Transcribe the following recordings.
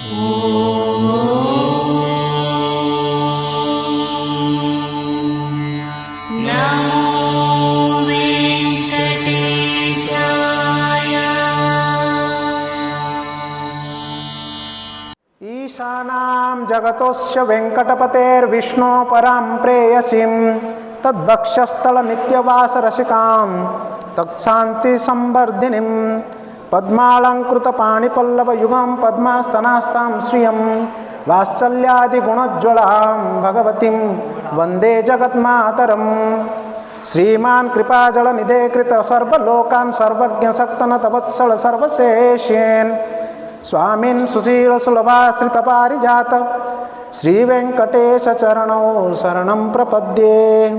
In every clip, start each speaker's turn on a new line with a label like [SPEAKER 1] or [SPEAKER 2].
[SPEAKER 1] ईशानां जगतोस्य वेंकटपतेर्विष्णो परां प्रेयसीं तद्वक्षस्थलनित्यवासरसिकां तत्शान्तिसंवर्धिनीं पद्मालङ्कृतपाणिपल्लवयुगां पद्मास्तनास्तां श्रियं वात्सल्यादिगुणोज्ज्वलां भगवतीं वन्दे जगन्मातरम्। श्रीमान् कृपाजलनिधे कृत सर्वलोकान् सर्वज्ञसक्तनतवत्सल सर्वशेष्येन् स्वामिन् सुशीलसुलभाश्रितपारिजात श्रीवेंकटेश चरणौ शरणं प्रपद्ये।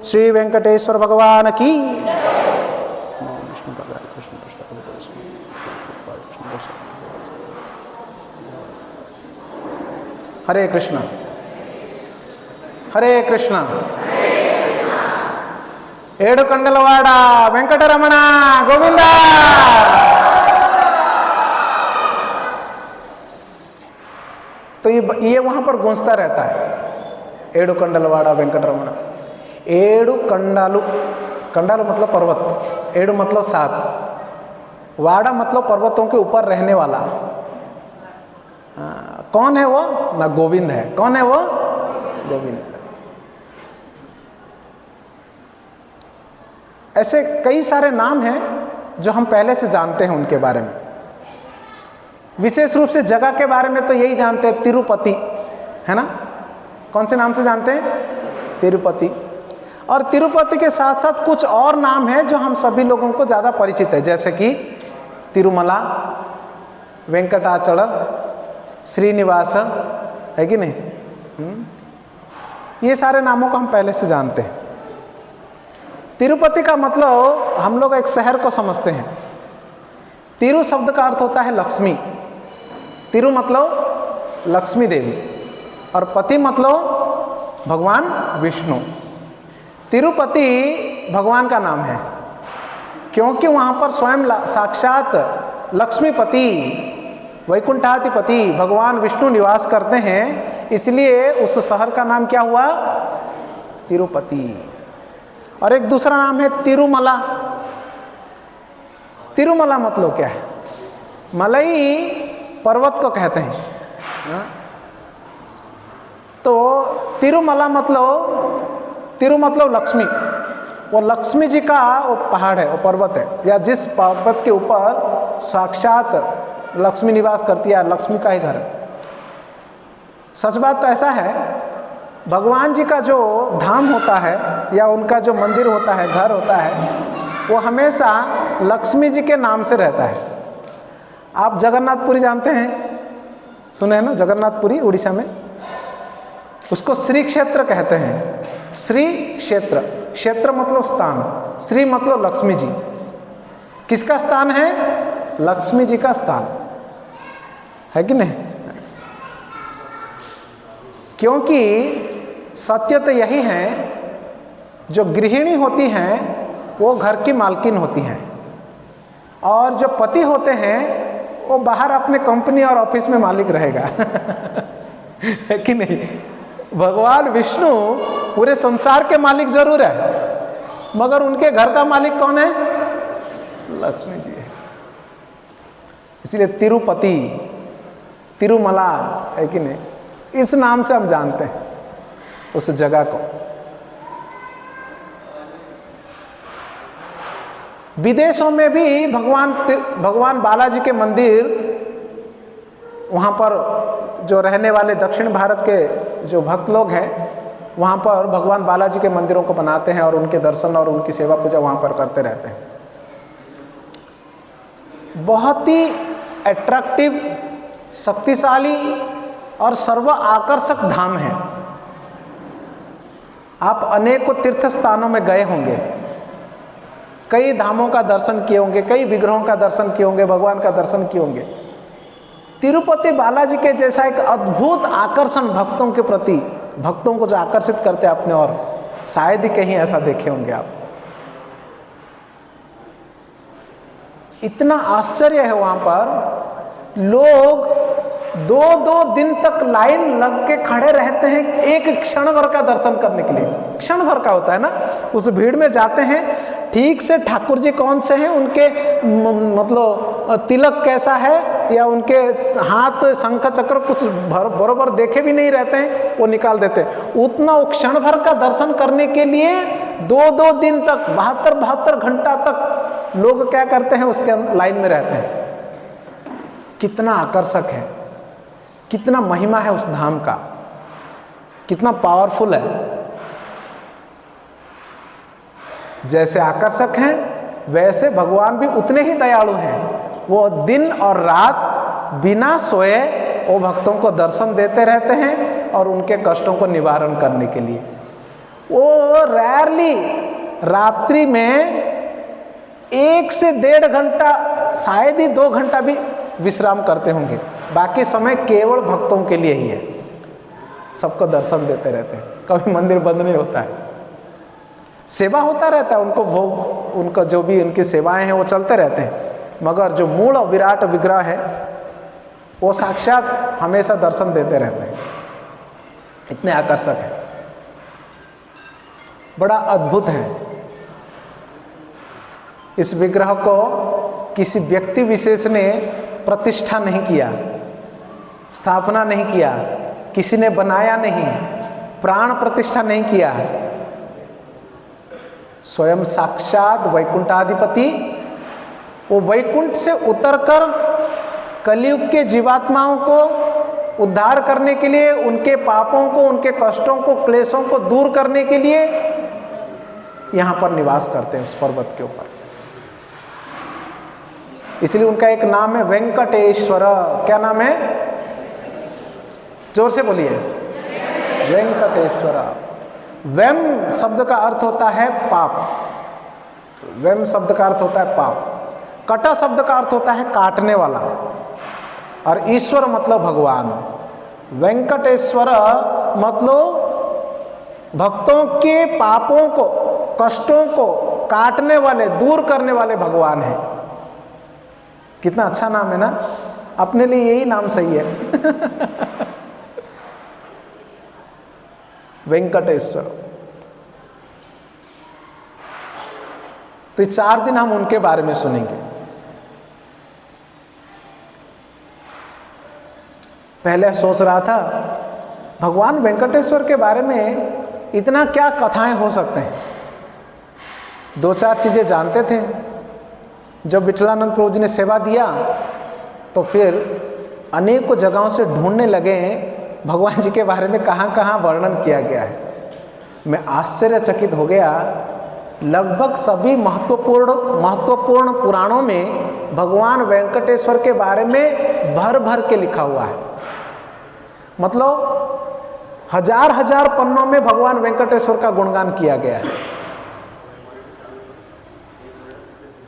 [SPEAKER 1] श्री वेंकटेश्वर भगवान की। हरे कृष्ण हरे कृष्ण। ఏడుకొండలవాడ వెంకటరమణ గోవింద। तो ये वहाँ पर गूंजता रहता है, ఏడుకొండలవాడ వెంకటరమణ। ఏడు कंडालू, कंडालू मतलब पर्वत, ఏడు मतलब 7, वाड़ा मतलब पर्वतों के ऊपर रहने वाला। कौन है वो? ना गोविंद है। कौन है वो? गोविंद। ऐसे कई सारे नाम हैं जो हम पहले से जानते हैं उनके बारे में। विशेष रूप से जगह के बारे में तो यही जानते हैं, तिरुपति है ना। कौन से नाम से जानते हैं? तिरुपति। और तिरुपति के साथ साथ कुछ और नाम हैं जो हम सभी लोगों को ज़्यादा परिचित है, जैसे कि तिरुमला, वेंकटाचल, श्रीनिवास, है कि नहीं। ये सारे नामों को हम पहले से जानते हैं। तिरुपति का मतलब हम लोग एक शहर को समझते हैं। तिरु शब्द का अर्थ होता है लक्ष्मी। तिरु मतलब लक्ष्मी देवी और पति मतलब भगवान विष्णु। तिरुपति भगवान का नाम है क्योंकि वहाँ पर स्वयं साक्षात लक्ष्मीपति वैकुंठाधिपति भगवान विष्णु निवास करते हैं, इसलिए उस शहर का नाम क्या हुआ? तिरुपति। और एक दूसरा नाम है तिरुमला। तिरुमला मतलब क्या है? मलई पर्वत को कहते हैं। तो तिरुमला मतलब, तिरु मतलब लक्ष्मी, वो लक्ष्मी जी का वो पहाड़ है, वो पर्वत है, या जिस पर्वत के ऊपर साक्षात लक्ष्मी निवास करती है, लक्ष्मी का ही घर है। सच बात तो ऐसा है, भगवान जी का जो धाम होता है या उनका जो मंदिर होता है, घर होता है, वो हमेशा लक्ष्मी जी के नाम से रहता है। आप जगन्नाथपुरी जानते हैं, सुने हैं ना, जगन्नाथपुरी उड़ीसा में, उसको श्री क्षेत्र कहते हैं। श्री क्षेत्र, क्षेत्र मतलब स्थान, श्री मतलब लक्ष्मी जी। किसका स्थान है? लक्ष्मी जी का स्थान है कि नहीं। क्योंकि सत्य तो यही है, जो गृहिणी होती हैं वो घर की मालकिन होती हैं, और जो पति होते हैं वो बाहर अपने कंपनी और ऑफिस में मालिक रहेगा है कि नहीं। भगवान विष्णु पूरे संसार के मालिक जरूर है, मगर उनके घर का मालिक कौन है? लक्ष्मी जी है। इसलिए तिरुपति, तिरुमला, है कि नहीं, इस नाम से हम जानते हैं उस जगह को। विदेशों में भी भगवान बालाजी के मंदिर, वहाँ पर जो रहने वाले दक्षिण भारत के जो भक्त लोग हैं, वहाँ पर भगवान बालाजी के मंदिरों को बनाते हैं और उनके दर्शन और उनकी सेवा पूजा वहाँ पर करते रहते हैं। बहुत ही अट्रैक्टिव, शक्तिशाली और सर्व आकर्षक धाम है। आप अनेकों तीर्थ स्थानों में गए होंगे, कई धामों का दर्शन किए होंगे, कई विग्रहों का दर्शन किए होंगे, भगवान का दर्शन किए होंगे। तिरुपति बालाजी के जैसा एक अद्भुत आकर्षण भक्तों के प्रति, भक्तों को जो आकर्षित करते हैं अपने और, शायद ही कहीं ऐसा देखे होंगे आप। इतना आश्चर्य है वहाँ पर, लोग 2-2 दिन तक लाइन लग के खड़े रहते हैं एक क्षण भर का दर्शन करने के लिए। क्षण भर का होता है ना, उस भीड़ में जाते हैं, ठीक से ठाकुर जी कौन से हैं, उनके मतलब तिलक कैसा है, या उनके हाथ शंख चक्र कुछ बरोबर देखे भी नहीं रहते हैं, वो निकाल देते हैं। उतना क्षण भर का दर्शन करने के लिए 2-2 दिन तक 72 घंटा तक लोग क्या करते हैं, उसके लाइन में रहते हैं। कितना आकर्षक है, कितना महिमा है उस धाम का, कितना पावरफुल है। जैसे आकर्षक हैं वैसे भगवान भी उतने ही दयालु हैं। वो दिन और रात बिना सोए वो भक्तों को दर्शन देते रहते हैं और उनके कष्टों को निवारण करने के लिए। वो रेयरली रात्रि में 1 से 1.5 घंटा, शायद ही 2 घंटा भी विश्राम करते होंगे। बाकी समय केवल भक्तों के लिए ही है, सबको दर्शन देते रहते हैं। कभी मंदिर बंद नहीं होता है, सेवा होता रहता है, उनको भोग, उनका जो भी उनकी सेवाएं हैं वो चलते रहते हैं, मगर जो मूल और विराट विग्रह है वो साक्षात हमेशा दर्शन देते रहते हैं। इतने आकर्षक है, बड़ा अद्भुत है। इस विग्रह को किसी व्यक्ति विशेष ने प्रतिष्ठा नहीं किया, स्थापना नहीं किया, किसी ने बनाया नहीं, प्राण प्रतिष्ठा नहीं किया। स्वयं साक्षात वैकुंठाधिपति वो वैकुंठ से उतरकर कलयुग के जीवात्माओं को उद्धार करने के लिए, उनके पापों को, उनके कष्टों को, क्लेशों को दूर करने के लिए यहाँ पर निवास करते हैं, उस पर्वत के ऊपर। इसलिए उनका एक नाम है वेंकटेश्वर। क्या नाम है? जोर से बोलिए, वेंकटेश्वर। वेम शब्द का अर्थ होता है पाप, वेम शब्द का अर्थ होता है पाप। कटा शब्द का अर्थ होता है काटने वाला, और ईश्वर मतलब भगवान। वेंकटेश्वर मतलब भक्तों के पापों को, कष्टों को काटने वाले, दूर करने वाले भगवान हैं। कितना अच्छा नाम है ना, अपने लिए यही नाम सही है। वेंकटेश्वर। तो 4 दिन हम उनके बारे में सुनेंगे। पहले सोच रहा था भगवान वेंकटेश्वर के बारे में इतना क्या कथाएं हो सकते हैं। 2-4 चीजें जानते थे। जब विठलानंद प्रभु जी ने सेवा दिया तो फिर अनेकों जगहों से ढूंढने लगे भगवान जी के बारे में कहाँ कहाँ वर्णन किया गया है। मैं आश्चर्यचकित हो गया। लगभग सभी महत्वपूर्ण पुराणों में भगवान वेंकटेश्वर के बारे में भर भर के लिखा हुआ है। मतलब हजार पन्नों में भगवान वेंकटेश्वर का गुणगान किया गया है।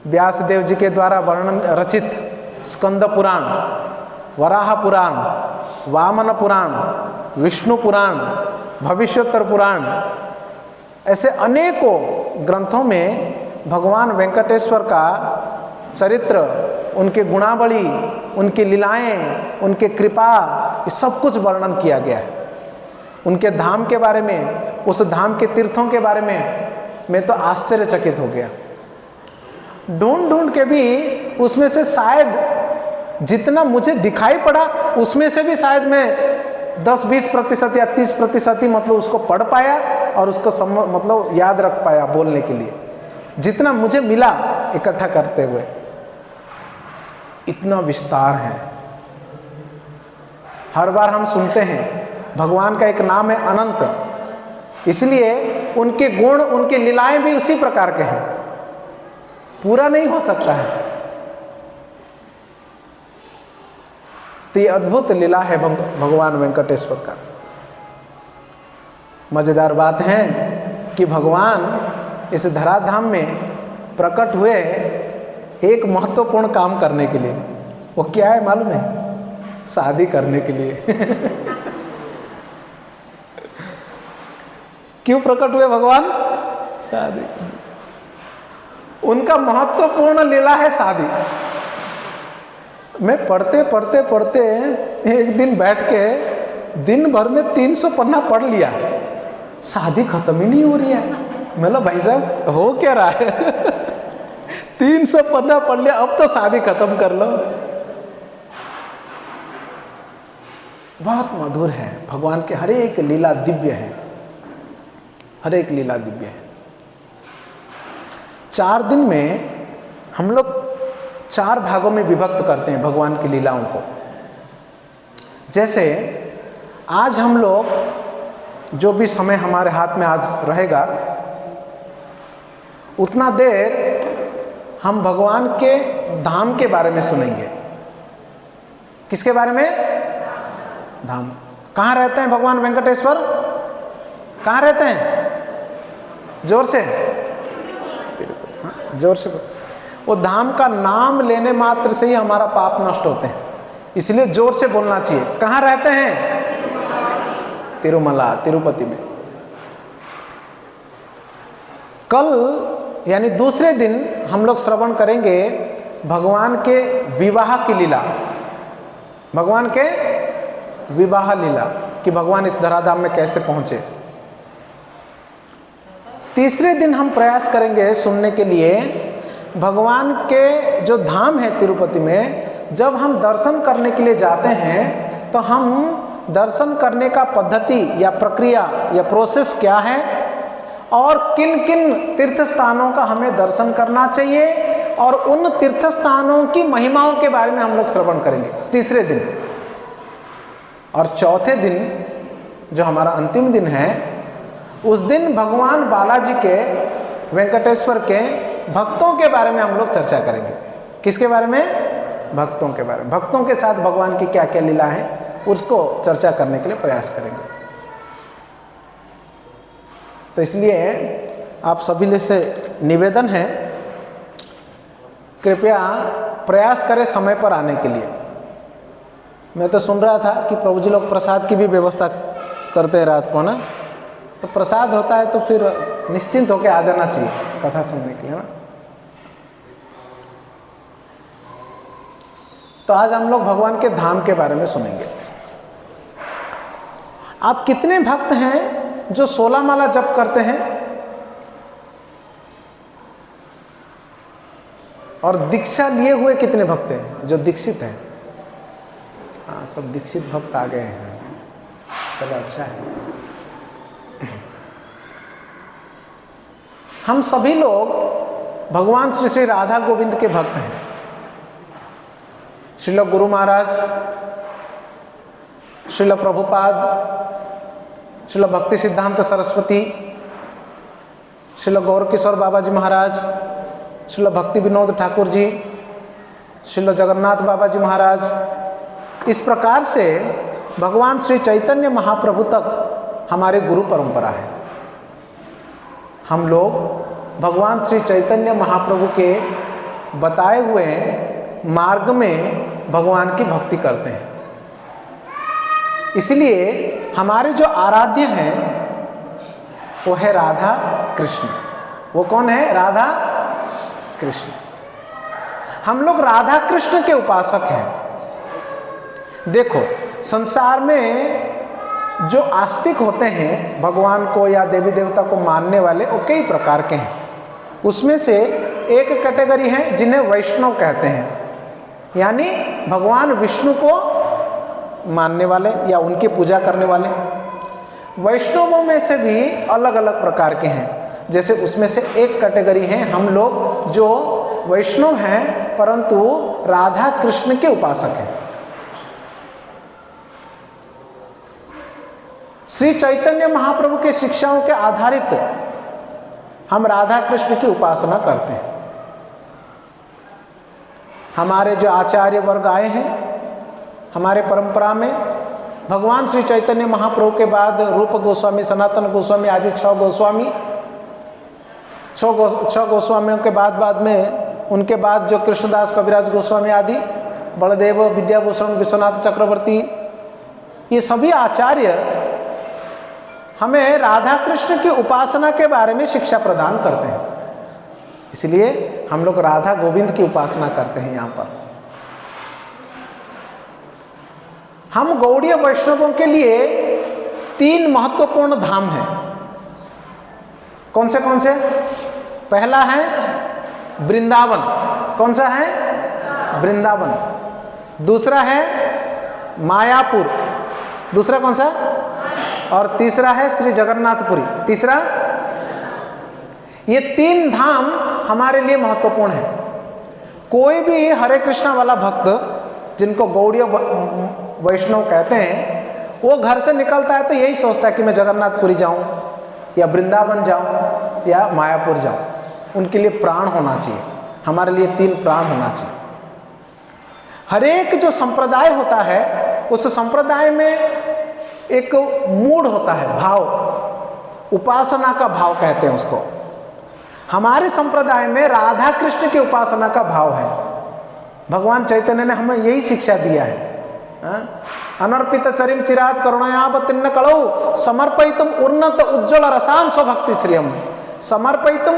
[SPEAKER 1] व्यासदेव जी के द्वारा वर्णन रचित स्कंद पुराण, वराह पुराण, वामन पुराण, विष्णु पुराण, भविष्योत्तर पुराण, ऐसे अनेकों ग्रंथों में भगवान वेंकटेश्वर का चरित्र, उनके गुणावली, उनकी लीलाएं, उनके कृपा, ये सब कुछ वर्णन किया गया है। उनके धाम के बारे में, उस धाम के तीर्थों के बारे में मैं तो आश्चर्यचकित हो गया। ढूंढ के भी उसमें से शायद जितना मुझे दिखाई पड़ा उसमें से भी शायद मैं 10-20% या 30% ही मतलब उसको पढ़ पाया और उसको मतलब याद रख पाया बोलने के लिए, जितना मुझे मिला इकट्ठा करते हुए। इतना विस्तार है। हर बार हम सुनते हैं भगवान का एक नाम है अनंत, इसलिए उनके गुण, उनकी लीलाएं भी उसी प्रकार के हैं, पूरा नहीं हो सकता है। तो ये अद्भुत लीला है भगवान वेंकटेश्वर का। मजेदार बात है कि भगवान इस धराधाम में प्रकट हुए एक महत्वपूर्ण काम करने के लिए। वो क्या है मालूम है? शादी करने के लिए। क्यों प्रकट हुए भगवान? शादी। उनका महत्वपूर्ण लीला है शादी। मैं पढ़ते पढ़ते पढ़ते एक दिन बैठ के दिन भर में 300 पन्ना पढ़ लिया, शादी खत्म ही नहीं हो रही है। मतलब भाई साहब हो क्या रहा है 300 पन्ना पढ़ लिया, अब तो शादी खत्म कर लो। बहुत मधुर है, भगवान के हर एक लीला दिव्य है, हर एक लीला दिव्य है। 4 दिन में हम लोग 4 भागों में विभक्त करते हैं भगवान की लीलाओं को। जैसे आज हम लोग जो भी समय हमारे हाथ में आज रहेगा, उतना देर हम भगवान के धाम के बारे में सुनेंगे। किसके बारे में? धाम। कहाँ रहते हैं भगवान वेंकटेश्वर? कहाँ रहते हैं? जोर से, हाँ, जोर से। वो धाम का नाम लेने मात्र से ही हमारा पाप नष्ट होते हैं, इसलिए जोर से बोलना चाहिए। कहाँ रहते हैं? तिरुमला, तिरुपति में। कल यानी दूसरे दिन हम लोग श्रवण करेंगे भगवान के विवाह की लीला, भगवान के विवाह लीला कि भगवान इस धराधाम में कैसे पहुंचे। तीसरे दिन हम प्रयास करेंगे सुनने के लिए भगवान के जो धाम है तिरुपति में, जब हम दर्शन करने के लिए जाते हैं तो हम दर्शन करने का पद्धति या प्रक्रिया या प्रोसेस क्या है और किन किन तीर्थ स्थानों का हमें दर्शन करना चाहिए, और उन तीर्थ स्थानों की महिमाओं के बारे में हम लोग श्रवण करेंगे तीसरे दिन। और चौथे दिन जो हमारा अंतिम दिन है, उस दिन भगवान बालाजी के, वेंकटेश्वर के भक्तों के बारे में हम लोग चर्चा करेंगे। किसके बारे में? भक्तों के बारे में। भक्तों के साथ भगवान की क्या क्या लीला है उसको चर्चा करने के लिए प्रयास करेंगे। तो इसलिए आप सभी से निवेदन है, कृपया प्रयास करें समय पर आने के लिए। मैं तो सुन रहा था कि प्रभु जी लोग प्रसाद की भी व्यवस्था करते हैं रात को ना, तो प्रसाद होता है तो फिर निश्चिंत होकर आ जाना चाहिए कथा सुनने के लिए ना। तो आज हम लोग भगवान के धाम के बारे में सुनेंगे। आप कितने भक्त हैं जो 16 माला जप करते हैं और दीक्षा लिए हुए कितने भक्त हैं जो दीक्षित हैं? हाँ, सब दीक्षित भक्त आ गए हैं, चलो अच्छा है। हम सभी लोग भगवान श्री श्री राधा गोविंद के भक्त हैं। श्रील गुरु महाराज, श्रील प्रभुपाद, श्रील भक्ति सिद्धांत सरस्वती, श्रील गौर किशोर बाबा जी महाराज, श्रील भक्ति विनोद ठाकुर जी, श्रील जगन्नाथ बाबा जी महाराज, इस प्रकार से भगवान श्री चैतन्य महाप्रभु तक हमारे गुरु परंपरा है। हम लोग भगवान श्री चैतन्य महाप्रभु के बताए हुए मार्ग में भगवान की भक्ति करते हैं। इसलिए हमारे जो आराध्य हैं वो है राधा कृष्ण। वो कौन है? राधा कृष्ण। हम लोग राधा कृष्ण के उपासक हैं। देखो, संसार में जो आस्तिक होते हैं भगवान को या देवी देवता को मानने वाले, वो कई प्रकार के हैं। उसमें से एक कैटेगरी है जिन्हें वैष्णव कहते हैं, यानी भगवान विष्णु को मानने वाले या उनकी पूजा करने वाले। वैष्णवों में से भी अलग अलग प्रकार के हैं। जैसे उसमें से एक कैटेगरी है हम लोग जो वैष्णव हैं परंतु राधा कृष्ण के उपासक हैं। श्री चैतन्य महाप्रभु के शिक्षाओं के आधारित हम राधा कृष्ण की उपासना करते हैं। हमारे जो आचार्य वर्ग आए हैं हमारे परंपरा में, भगवान श्री चैतन्य महाप्रभु के बाद रूप गोस्वामी, सनातन गोस्वामी आदि 6 गोस्वामी, 6 गोस्वामियों के बाद में उनके बाद जो कृष्णदास कविराज गोस्वामी आदि, बलदेव, विद्याभूषण, विश्वनाथ चक्रवर्ती, ये सभी आचार्य हमें राधा कृष्ण की उपासना के बारे में शिक्षा प्रदान करते हैं। इसलिए हम लोग राधा गोविंद की उपासना करते हैं यहाँ पर। हम गौड़ीय वैष्णवों के लिए 3 महत्वपूर्ण धाम हैं। कौन से? पहला है वृंदावन। कौन सा है? वृंदावन। दूसरा है मायापुर। दूसरा कौन सा? और तीसरा है श्री जगन्नाथपुरी। तीसरा, ये 3 धाम हमारे लिए महत्वपूर्ण है। कोई भी हरे कृष्णा वाला भक्त, जिनको गौड़ीय वैष्णव कहते हैं, वो घर से निकलता है तो यही सोचता है कि मैं जगन्नाथपुरी जाऊं या वृंदावन जाऊं या मायापुर जाऊं। उनके लिए प्राण होना चाहिए। हमारे लिए 3 प्राण होना चाहिए। हर एक जो संप्रदाय होता है, उस संप्रदाय में एक मूड होता है, भाव, उपासना का भाव कहते हैं उसको। हमारे संप्रदाय में राधा कृष्ण की उपासना का भाव है। भगवान चैतन्य ने हमें यही शिक्षा दिया है। अनर्पित चरिम चिरात करुणयावतीर्ण कलौ समर्पयितुम उन्नत उज्ज्वल रसाम स्वभक्ति श्रियम। समर्पयितुम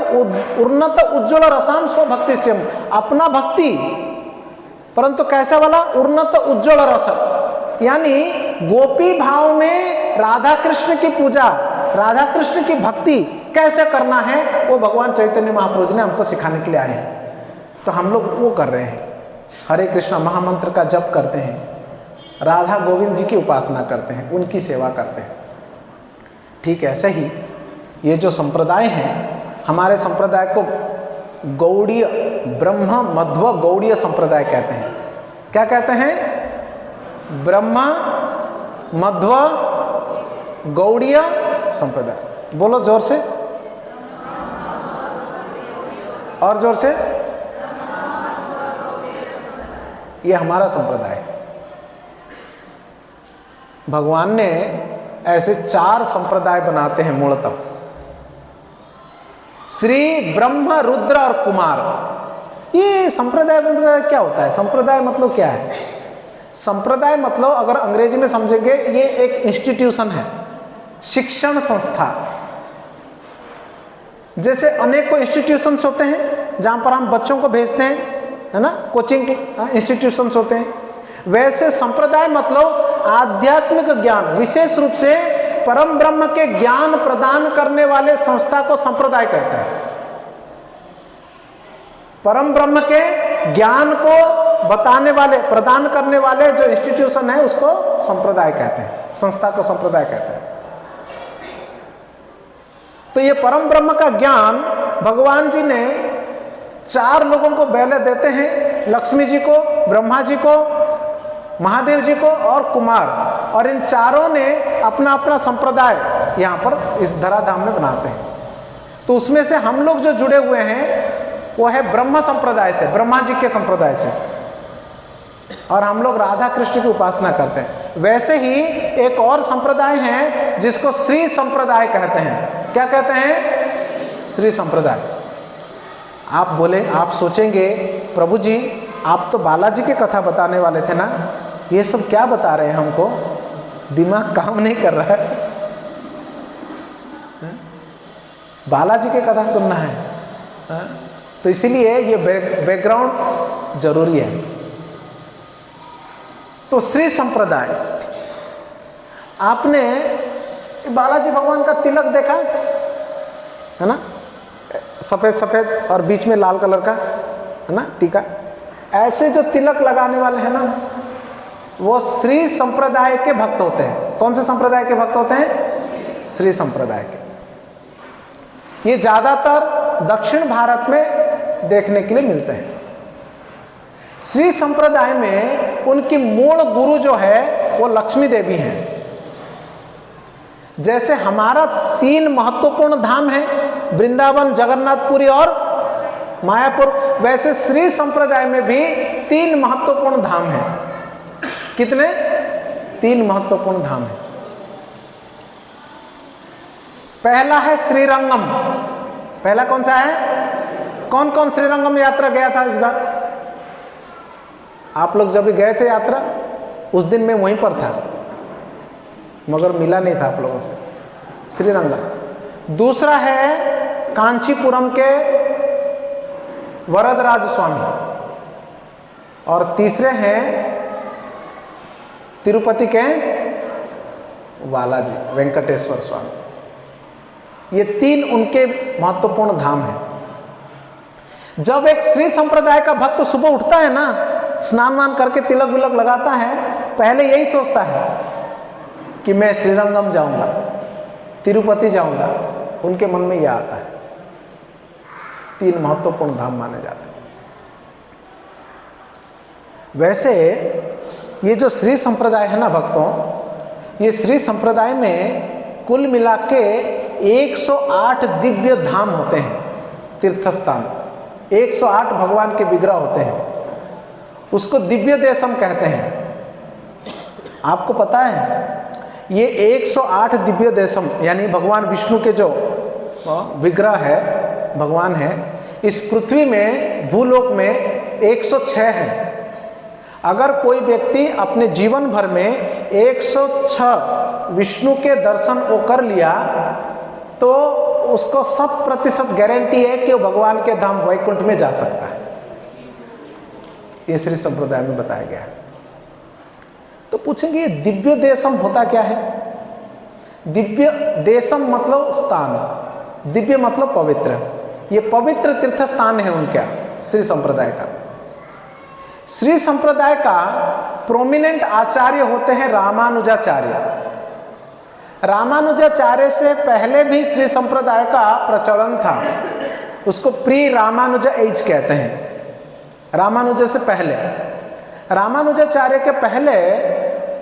[SPEAKER 1] उन्नत उज्ज्वल रसाम स्वभक्ति श्रियम। अपना भक्ति, परंतु कैसा वाला? उन्नत उज्ज्वल रस, यानी गोपी भाव में राधा कृष्ण की पूजा, राधा कृष्ण की भक्ति कैसे करना है, वो भगवान चैतन्य महाप्रभु जी ने हमको सिखाने के लिए आए हैं। तो हम लोग वो कर रहे हैं। हरे कृष्णा महामंत्र का जप करते हैं, राधा गोविंद जी की उपासना करते हैं, उनकी सेवा करते हैं। ठीक ऐसे ही ये जो संप्रदाय हैं, हमारे संप्रदाय को गौड़ीय ब्रह्म मध्व गौड़ीय संप्रदाय कहते हैं। क्या कहते हैं? ब्रह्मा मध्व गौड़ीय संप्रदाय। बोलो जोर से, और जोर से। ये हमारा संप्रदाय है। भगवान ने ऐसे 4 संप्रदाय बनाते हैं मूलतः। श्री, ब्रह्म, रुद्र और कुमार। ये संप्रदाय क्या होता है? संप्रदाय मतलब क्या है? संप्रदाय मतलब, अगर अंग्रेजी में समझेंगे, ये एक इंस्टीट्यूशन है, शिक्षण संस्था। जैसे अनेकों इंस्टीट्यूशंस होते हैं जहां पर हम बच्चों को भेजते हैं, है ना, कोचिंग इंस्टीट्यूशंस होते हैं, वैसे संप्रदाय मतलब आध्यात्मिक ज्ञान, विशेष रूप से परम ब्रह्म के ज्ञान प्रदान करने वाले संस्था को संप्रदाय कहते हैं। परम ब्रह्म के ज्ञान को बताने वाले, प्रदान करने वाले जो इंस्टीट्यूशन है, उसको संप्रदाय कहते हैं, संस्था को संप्रदाय कहते हैं। तो ये परम ब्रह्म का ज्ञान भगवान जी ने 4 लोगों को पहले देते हैं, लक्ष्मी जी को, ब्रह्मा जी को, महादेव जी को और कुमार। और इन चारों ने अपना अपना संप्रदाय यहाँ पर इस धराधाम में बनाते हैं। तो उसमें से हम लोग जो जुड़े हुए हैं वो है ब्रह्म संप्रदाय से, ब्रह्मा जी के संप्रदाय से, और हम लोग राधा कृष्ण की उपासना करते हैं। वैसे ही एक और संप्रदाय है जिसको श्री संप्रदाय कहते हैं। क्या कहते हैं? श्री संप्रदाय। आप बोले, आप सोचेंगे, प्रभु जी आप तो बालाजी की कथा बताने वाले थे ना, ये सब क्या बता रहे हैं हमको? दिमाग काम नहीं कर रहा है। बालाजी की कथा सुनना है, तो इसीलिए ये बैकग्राउंड जरूरी है। तो श्री संप्रदाय, आपने बालाजी भगवान का तिलक देखा है ना, सफेद सफेद और बीच में लाल कलर का, है ना, टीका। ऐसे जो तिलक लगाने वाले हैं ना, वो श्री संप्रदाय के भक्त होते हैं। कौन से संप्रदाय के भक्त होते हैं? श्री संप्रदाय के। ये ज्यादातर दक्षिण भारत में देखने के लिए मिलते हैं। श्री संप्रदाय में उनकी मूल गुरु जो है वो लक्ष्मी देवी हैं। जैसे हमारा 3 महत्वपूर्ण धाम है, वृंदावन, जगन्नाथपुरी और मायापुर, वैसे श्री संप्रदाय में भी 3 महत्वपूर्ण धाम हैं। कितने? 3 महत्वपूर्ण धाम हैं। पहला है श्रीरंगम। पहला कौन सा है? कौन कौन श्रीरंगम यात्रा गया था इस बार? आप लोग जब भी गए थे यात्रा, उस दिन मैं वहीं पर था, मगर मिला नहीं था आप लोगों से। श्रीरंगम। दूसरा है कांचीपुरम के वरदराज स्वामी, और तीसरे हैं तिरुपति के बालाजी, वेंकटेश्वर स्वामी, ये 3 उनके महत्वपूर्ण धाम हैं। जब एक श्री संप्रदाय का भक्त सुबह उठता है ना, स्नान वान करके तिलक विलक लगाता है, पहले यही सोचता है कि मैं श्रीरंगम जाऊंगा, तिरुपति जाऊंगा। उनके मन में यह आता है। 3 महत्वपूर्ण धाम माने जाते हैं। वैसे ये जो श्री संप्रदाय है ना भक्तों, ये श्री संप्रदाय में कुल मिला के 108 दिव्य धाम होते हैं, तीर्थ स्थान। 108 भगवान के विग्रह होते हैं, उसको दिव्य देशम कहते हैं। आपको पता है ये 108 दिव्य देशम यानी भगवान विष्णु के जो विग्रह है, भगवान है, इस पृथ्वी में भूलोक में 106 है। अगर कोई व्यक्ति अपने जीवन भर में 106 विष्णु के दर्शन को कर लिया तो उसको 100% गारंटी है कि वो भगवान के धाम वैकुंठ में जा सकता है। ये श्री संप्रदाय में बताया गया है। तो पूछेंगे दिव्य देशम होता क्या है? दिव्य देशम मतलब स्थान, दिव्य मतलब पवित्र। ये पवित्र तीर्थ स्थान है उनका, श्री संप्रदाय का। श्री संप्रदाय का प्रोमिनेंट आचार्य होते हैं रामानुजाचार्य। रामानुजाचार्य से पहले भी श्री संप्रदाय का प्रचलन था, उसको प्री रामानुजा एज कहते हैं। रामानुजा से पहले, रामानुजाचार्य के पहले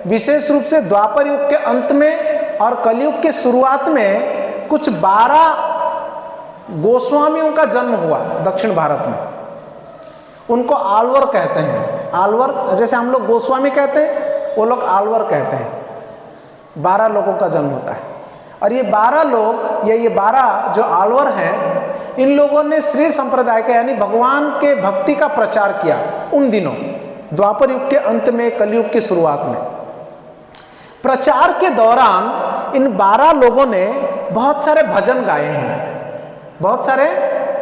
[SPEAKER 1] विशेष रूप से द्वापर युग के अंत में और कलयुग के शुरुआत में कुछ 12 गोस्वामियों का जन्म हुआ दक्षिण भारत में। उनको आलवर कहते हैं। आलवर, जैसे हम लोग गोस्वामी कहते हैं, वो लोग आलवर कहते हैं। 12 लोगों का जन्म होता है और ये 12 लोग या ये 12 जो आलवर हैं, इन लोगों ने श्री संप्रदाय का यानी भगवान के भक्ति का प्रचार किया उन दिनों, द्वापर युग के अंत में, कलयुग की शुरुआत में। प्रचार के दौरान इन 12 लोगों ने बहुत सारे भजन गाए हैं, बहुत सारे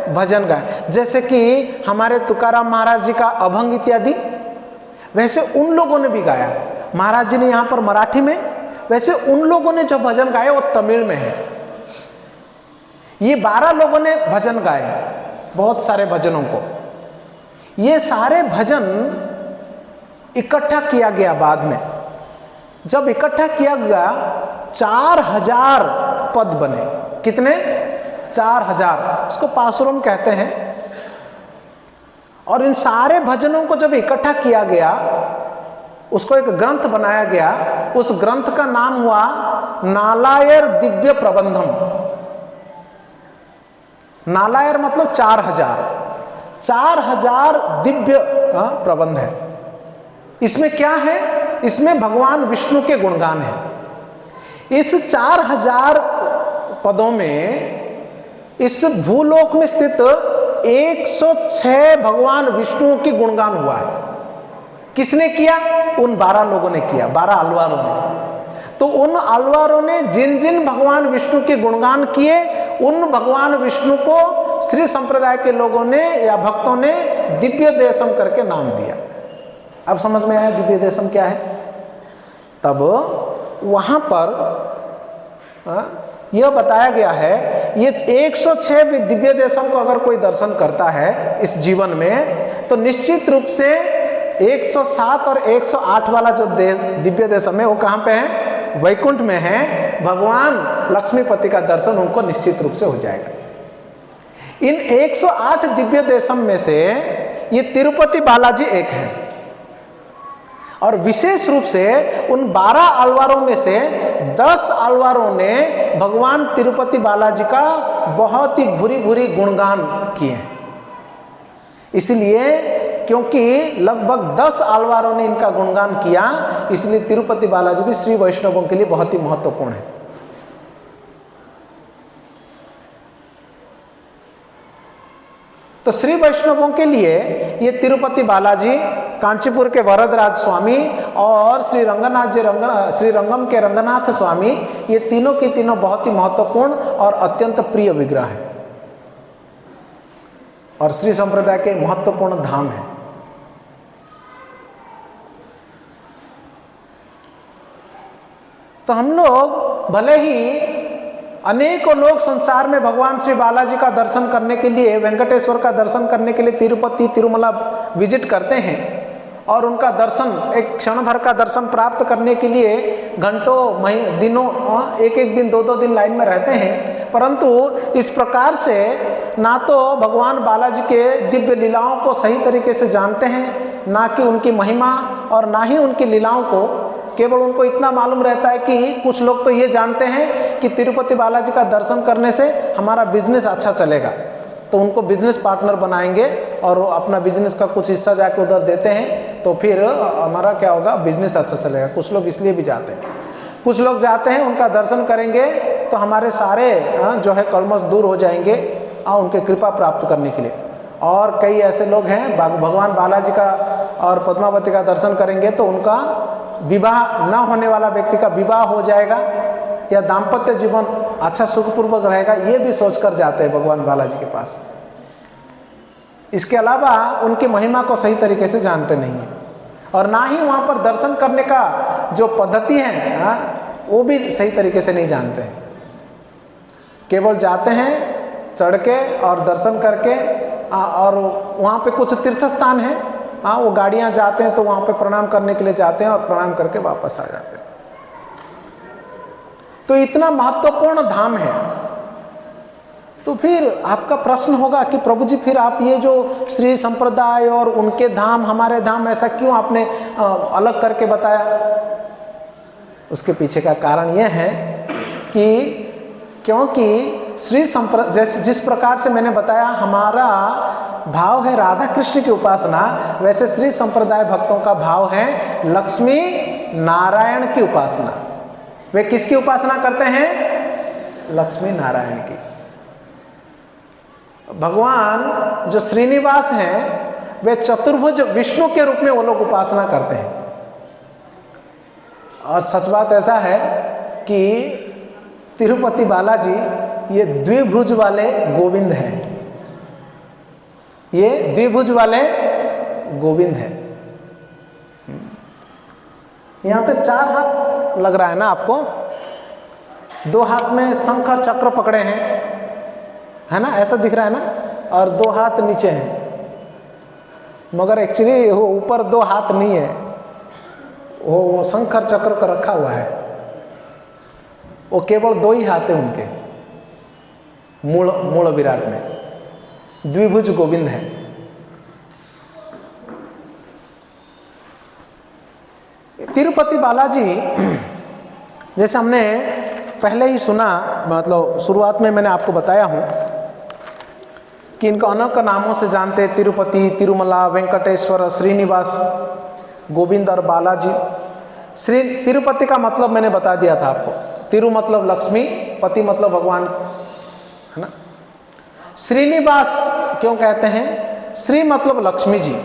[SPEAKER 1] भजन गाए, जैसे कि हमारे तुकाराम महाराज जी का अभंग इत्यादि, वैसे उन लोगों ने भी गाया। महाराज जी ने यहाँ पर मराठी में, वैसे उन लोगों ने जो भजन गाए वो तमिल में है। ये 12 लोगों ने भजन गाए, बहुत सारे भजनों को। ये सारे भजन इकट्ठा किया गया बाद में। जब इकट्ठा किया गया 4000 पद बने। कितने? 4000। उसको पासुरम कहते हैं। और इन सारे भजनों को जब इकट्ठा किया गया, उसको एक ग्रंथ बनाया गया। उस ग्रंथ का नाम हुआ नालायर दिव्य प्रबंधम। नालायर मतलब 4000। 4000 दिव्य प्रबंध है। इसमें क्या है? इसमें भगवान विष्णु के गुणगान है। इस 4000 पदों में इस भूलोक में स्थित 106 भगवान विष्णु की गुणगान हुआ है। किसने किया? उन 12 लोगों ने किया, 12 अलवारों ने। तो उन अलवारों ने जिन जिन भगवान विष्णु के गुणगान किए, उन भगवान विष्णु को श्री संप्रदाय के लोगों ने या भक्तों ने दिव्य देशम करके नाम दिया। अब समझ में आया दिव्य देशम क्या है? तब वहां पर यह बताया गया है, ये 106 दिव्य देशम को अगर कोई दर्शन करता है इस जीवन में, तो निश्चित रूप से 107 और 108 वाला जो दिव्य देशम है वो कहाँ पे है? वैकुंठ में है। भगवान लक्ष्मीपति का दर्शन उनको निश्चित रूप से हो जाएगा। इन 108 दिव्य देशम में से ये तिरुपति बालाजी एक है। और विशेष रूप से उन 12 अलवारों में से 10 अलवारों ने भगवान तिरुपति बालाजी का बहुत ही भूरी भूरी गुणगान किए हैं। इसलिए क्योंकि लगभग 10 अलवारों ने इनका गुणगान किया, इसलिए तिरुपति बालाजी भी श्री वैष्णवों के लिए बहुत ही महत्वपूर्ण है। तो श्री वैष्णवों के लिए ये तिरुपति बालाजी, कांचीपुर के वरदराज स्वामी और श्री रंगम के रंगनाथ स्वामी, ये तीनों के तीनों बहुत ही महत्वपूर्ण और अत्यंत प्रिय विग्रह है और श्री संप्रदाय के महत्वपूर्ण धाम है। तो हम लोग भले ही अनेकों लोग संसार में भगवान श्री बालाजी का दर्शन करने के लिए, वेंकटेश्वर का दर्शन करने के लिए तिरुपति तिरुमला विजिट करते हैं और उनका दर्शन, एक क्षण भर का दर्शन प्राप्त करने के लिए घंटों दिनों, एक एक दिन 2-2 दिन लाइन में रहते हैं, परंतु इस प्रकार से ना तो भगवान बालाजी के दिव्य लीलाओं को सही तरीके से जानते हैं, ना कि उनकी महिमा, और ना ही उनकी लीलाओं को, केवल उनको इतना मालूम रहता है कि कुछ लोग तो ये जानते हैं कि तिरुपति बालाजी का दर्शन करने से हमारा बिजनेस अच्छा चलेगा, तो उनको बिजनेस पार्टनर बनाएंगे और अपना बिजनेस का कुछ हिस्सा जाके उधर देते हैं, तो फिर हमारा क्या होगा, बिजनेस अच्छा चलेगा। कुछ लोग इसलिए भी जाते हैं, कुछ लोग जाते हैं उनका दर्शन करेंगे तो हमारे सारे जो है कर्मस दूर हो जाएंगे उनके कृपा प्राप्त करने के लिए। और कई ऐसे लोग हैं भगवान बालाजी का और पद्मावती का दर्शन करेंगे तो उनका विवाह न होने वाला व्यक्ति का विवाह हो जाएगा या दाम्पत्य जीवन अच्छा सुखपूर्वक रहेगा, ये भी सोचकर जाते हैं भगवान बालाजी के पास। इसके अलावा उनकी महिमा को सही तरीके से जानते नहीं हैं और ना ही वहाँ पर दर्शन करने का जो पद्धति है वो भी सही तरीके से नहीं जानते हैं। केवल जाते हैं चढ़ के और दर्शन करके, और वहाँ पे कुछ तीर्थ स्थान है, वो गाड़ियाँ जाते हैं तो वहाँ पे प्रणाम करने के लिए जाते हैं और प्रणाम करके वापस आ जाते हैं। तो इतना महत्वपूर्ण धाम है। तो फिर आपका प्रश्न होगा कि प्रभु जी फिर आप ये जो श्री संप्रदाय और उनके धाम हमारे धाम ऐसा क्यों आपने अलग करके बताया? उसके पीछे का कारण यह है कि क्योंकि श्री संप्रदाय जिस प्रकार से मैंने बताया हमारा भाव है राधा कृष्ण की उपासना, वैसे श्री संप्रदाय भक्तों का भाव है लक्ष्मी नारायण की उपासना। वे किसकी उपासना करते हैं? लक्ष्मी नारायण की। भगवान जो श्रीनिवास हैं वे चतुर्भुज विष्णु के रूप में वो लोग उपासना करते हैं। और सच बात ऐसा है कि तिरुपति बालाजी ये द्विभुज वाले गोविंद हैं, ये द्विभुज वाले गोविंद हैं। यहाँ पे 4 हाथ लग रहा है ना आपको, 2 हाथ में शंख और चक्र पकड़े हैं, है ना, ऐसा दिख रहा है ना, और 2 हाथ नीचे हैं, मगर एक्चुअली वो ऊपर 2 हाथ नहीं है, वो शंख और चक्र का रखा हुआ है, वो केवल 2 ही हाथ है उनके मूल विराट में, द्विभुज गोविंद है। तिरुपति बालाजी जैसे हमने पहले ही सुना, मतलब शुरुआत में मैंने आपको बताया हूँ कि इनको अनेक नामों से जानते हैं, तिरुपति, तिरुमला, वेंकटेश्वर, श्रीनिवास, गोविंद और बालाजी। तिरुपति का मतलब मैंने बता दिया था आपको, तिरु मतलब लक्ष्मी, पति मतलब भगवान, है ना। श्रीनिवास क्यों कहते हैं? श्री मतलब लक्ष्मी जी,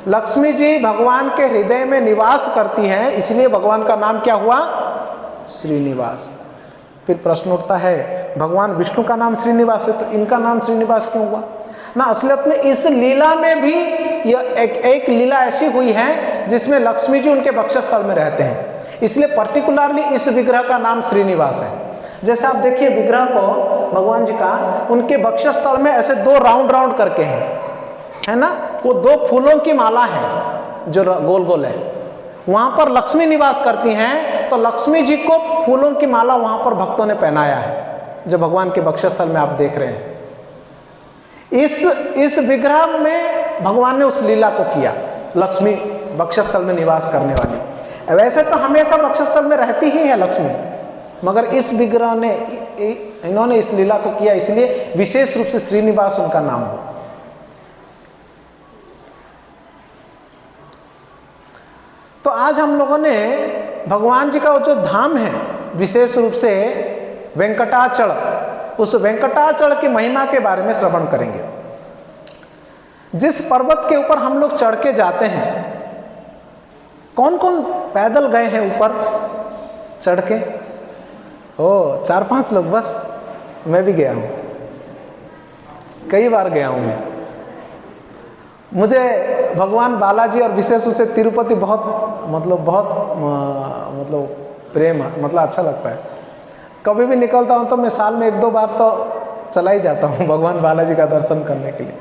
[SPEAKER 1] लक्ष्मी जी भगवान के हृदय में निवास करती हैं, इसलिए भगवान का नाम क्या हुआ? श्रीनिवास। फिर प्रश्न उठता है भगवान विष्णु का नाम श्रीनिवास है तो इनका नाम श्रीनिवास क्यों हुआ ना? असलियत में इस लीला में भी यह एक लीला ऐसी हुई है जिसमें लक्ष्मी जी उनके वक्षस्थल में रहते हैं, इसलिए पर्टिकुलरली इस विग्रह का नाम श्रीनिवास है। जैसे आप देखिए विग्रह को भगवान जी का, उनके वक्षस्थल में ऐसे 2 राउंड करके हैं, है ना, वो 2 फूलों की माला है जो गोल गोल है, वहां पर लक्ष्मी निवास करती हैं, तो लक्ष्मी जी को फूलों की माला वहां पर भक्तों ने पहनाया है जो भगवान के वक्षस्थल में आप देख रहे हैं। इस विग्रह में भगवान ने उस लीला को किया, लक्ष्मी वक्षस्थल में निवास करने वाली। वैसे तो हमेशा वक्षस्थल में रहती ही है लक्ष्मी, मगर इस विग्रह ने इन्होंने इस लीला को किया, इसलिए विशेष रूप से श्रीनिवास उनका नाम हो। तो आज हम लोगों ने भगवान जी का जो धाम है, विशेष रूप से वेंकटाचल, उस वेंकटाचल की महिमा के बारे में श्रवण करेंगे। जिस पर्वत के ऊपर हम लोग चढ़ के जाते हैं, कौन कौन पैदल गए हैं ऊपर चढ़ के? 4-5 लोग बस। मैं भी गया हूँ, कई बार गया हूँ मैं। मुझे भगवान बालाजी और विशेष रूप से तिरुपति बहुत प्रेम मतलब अच्छा लगता है। कभी भी निकलता हूँ तो मैं साल में 1-2 बार तो चला ही जाता हूँ भगवान बालाजी का दर्शन करने के लिए।